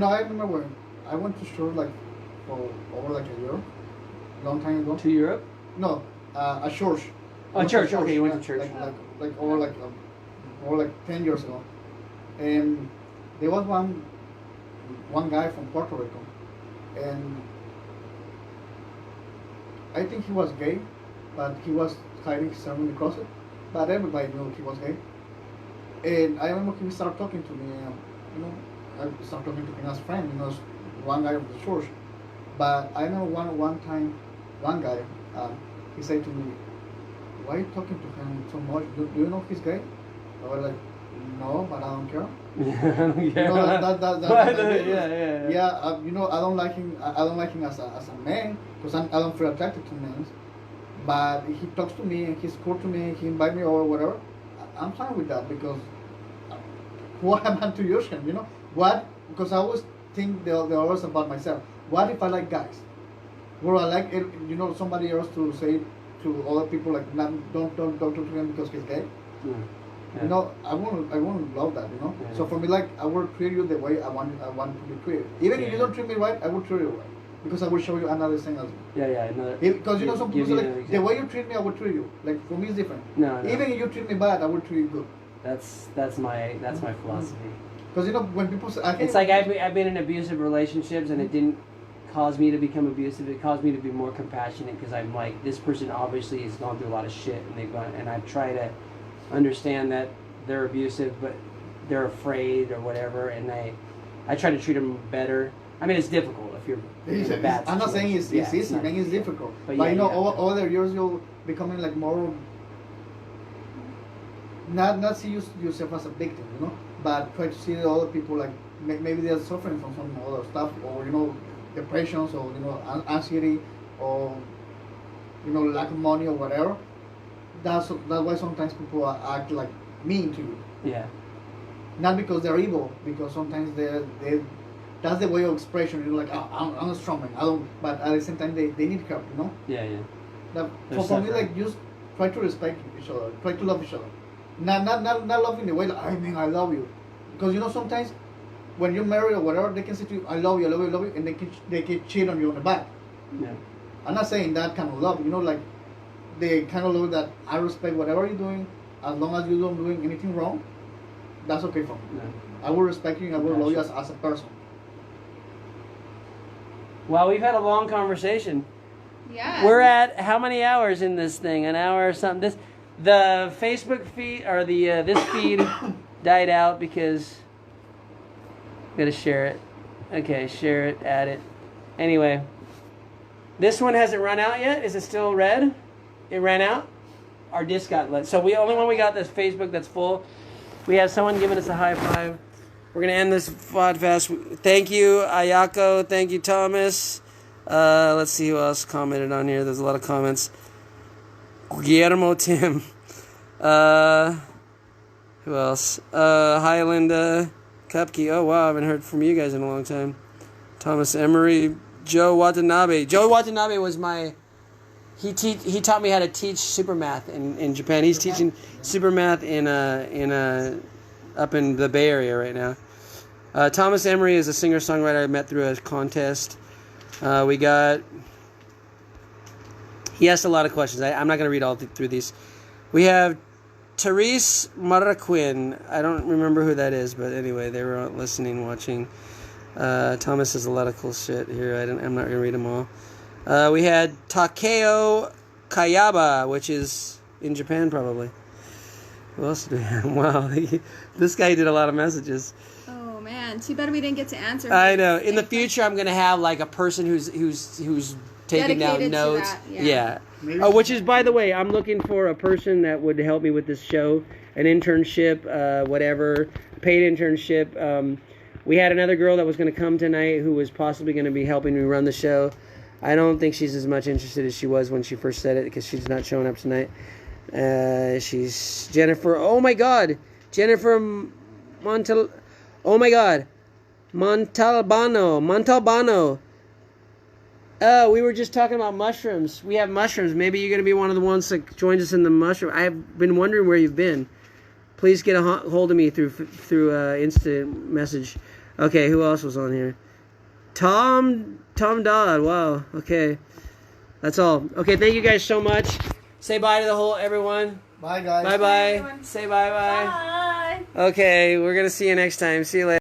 I remember when I went to church like for over like a year, long time ago. To Europe? No, a church. Oh, church. Okay, you went to church. Like over 10 years ago. And there was one guy from Puerto Rico, and I think he was gay, but he was hiding himself in the closet. But everybody knew he was gay. And I remember he started talking to me, I started talking to him as a friend, one guy of the church. But I remember one time, one guy, he said to me, "Why are you talking to him so much? Do you know he's gay?" I was like, "No, but I don't care." I don't like him. I don't like him as a man, because I don't feel attracted to men. But he talks to me and he's cool to me. He invites me over, whatever. I'm fine with that, because what am I to use him? What? Because I always think the always about myself. What if I like guys? Or I like somebody else to say to other people like, don't talk to him because he's gay. Yeah. I won't love that. Yeah. So for me, like, I will treat you the way I want to be treated. Even if you don't treat me right, I will treat you right, because I will show you another thing as well. Yeah. Because some people say like, the way you treat me, I will treat you. Like, for me, it's different. No. Even if you treat me bad, I will treat you good. That's my philosophy. Because when people say, it's like I've been in abusive relationships, and it didn't cause me to become abusive. It caused me to be more compassionate, because I'm like, this person obviously has gone through a lot of shit, and I try to understand that they're abusive, but they're afraid or whatever, and I try to treat them better. I mean, it's difficult if you're in a bad situation. I'm not saying it's easy, man. It's difficult. But all the years you'll becoming like more, not see yourself as a victim, but try to see the other people like maybe they're suffering from some other stuff, or depressions, or anxiety, or lack of money or whatever. That's why sometimes people act like mean to you. Yeah. Not because they're evil, because sometimes they that's the way of expression. Like, oh, I'm a strong man. I don't. But at the same time, they need help. Yeah. For me, like, just try to respect each other. Try to love each other. Not loving the way like, I love you, because sometimes when you're married or whatever, they can say to you, I love you, and they can cheat on you on the back. Yeah. I'm not saying that kind of love. Like, the kind of love that I respect whatever you're doing, as long as you don't doing anything wrong, that's okay for me. Yeah. I will respect you and I will love you as a person. Well, we've had a long conversation. Yeah. We're at how many hours in this thing? An hour or something? The Facebook feed, or the this feed died out because I'm gonna share it. Okay, share it, add it. Anyway, this one hasn't run out yet. Is it still red? It ran out. Our disc got let. So we only one we got this Facebook that's full. We have someone giving us a high five. We're gonna end this podcast. Thank you, Ayako. Thank you, Thomas. Let's see who else commented on here. There's a lot of comments. Guillermo Tim. Who else? Hi, Linda. Cupkey. Oh, wow. I haven't heard from you guys in a long time. Thomas Emery. Joe Watanabe. Joe Watanabe was my... He taught me how to teach super math in Japan. He's teaching super math up in the Bay Area right now. Thomas Emery is a singer-songwriter I met through a contest. We got... He asked a lot of questions. I'm not going to read all through these. We have Therese Marraquin. I don't remember who that is, but anyway, they were listening, watching. Thomas has a lot of cool shit here. I'm not going to read them all. We had Takeo Kayaba, which is in Japan probably. Who else do we have? Wow, this guy did a lot of messages. Oh man, too bad we didn't get to answer. I know. In the future, I'm going to have like a person who's taking down Dedicated to notes. that, yeah. Oh, which is, by the way, I'm looking for a person that would help me with this show, an internship, whatever, paid internship. We had another girl that was going to come tonight who was possibly going to be helping me run the show. I don't think she's as much interested as she was when she first said it because she's not showing up tonight. She's Jennifer. Oh my God, Jennifer Montal. Oh my God, Montalbano. We were just talking about mushrooms. We have mushrooms. Maybe you're going to be one of the ones that joins us in the mushroom. I've been wondering where you've been. Please get a hold of me through instant message. Okay, who else was on here? Tom Dodd. Wow. Okay, that's all. Okay, thank you guys so much. Say bye to the whole everyone. Bye, guys. Bye bye. Say bye bye. Bye. Okay, we're gonna see you next time. See you later.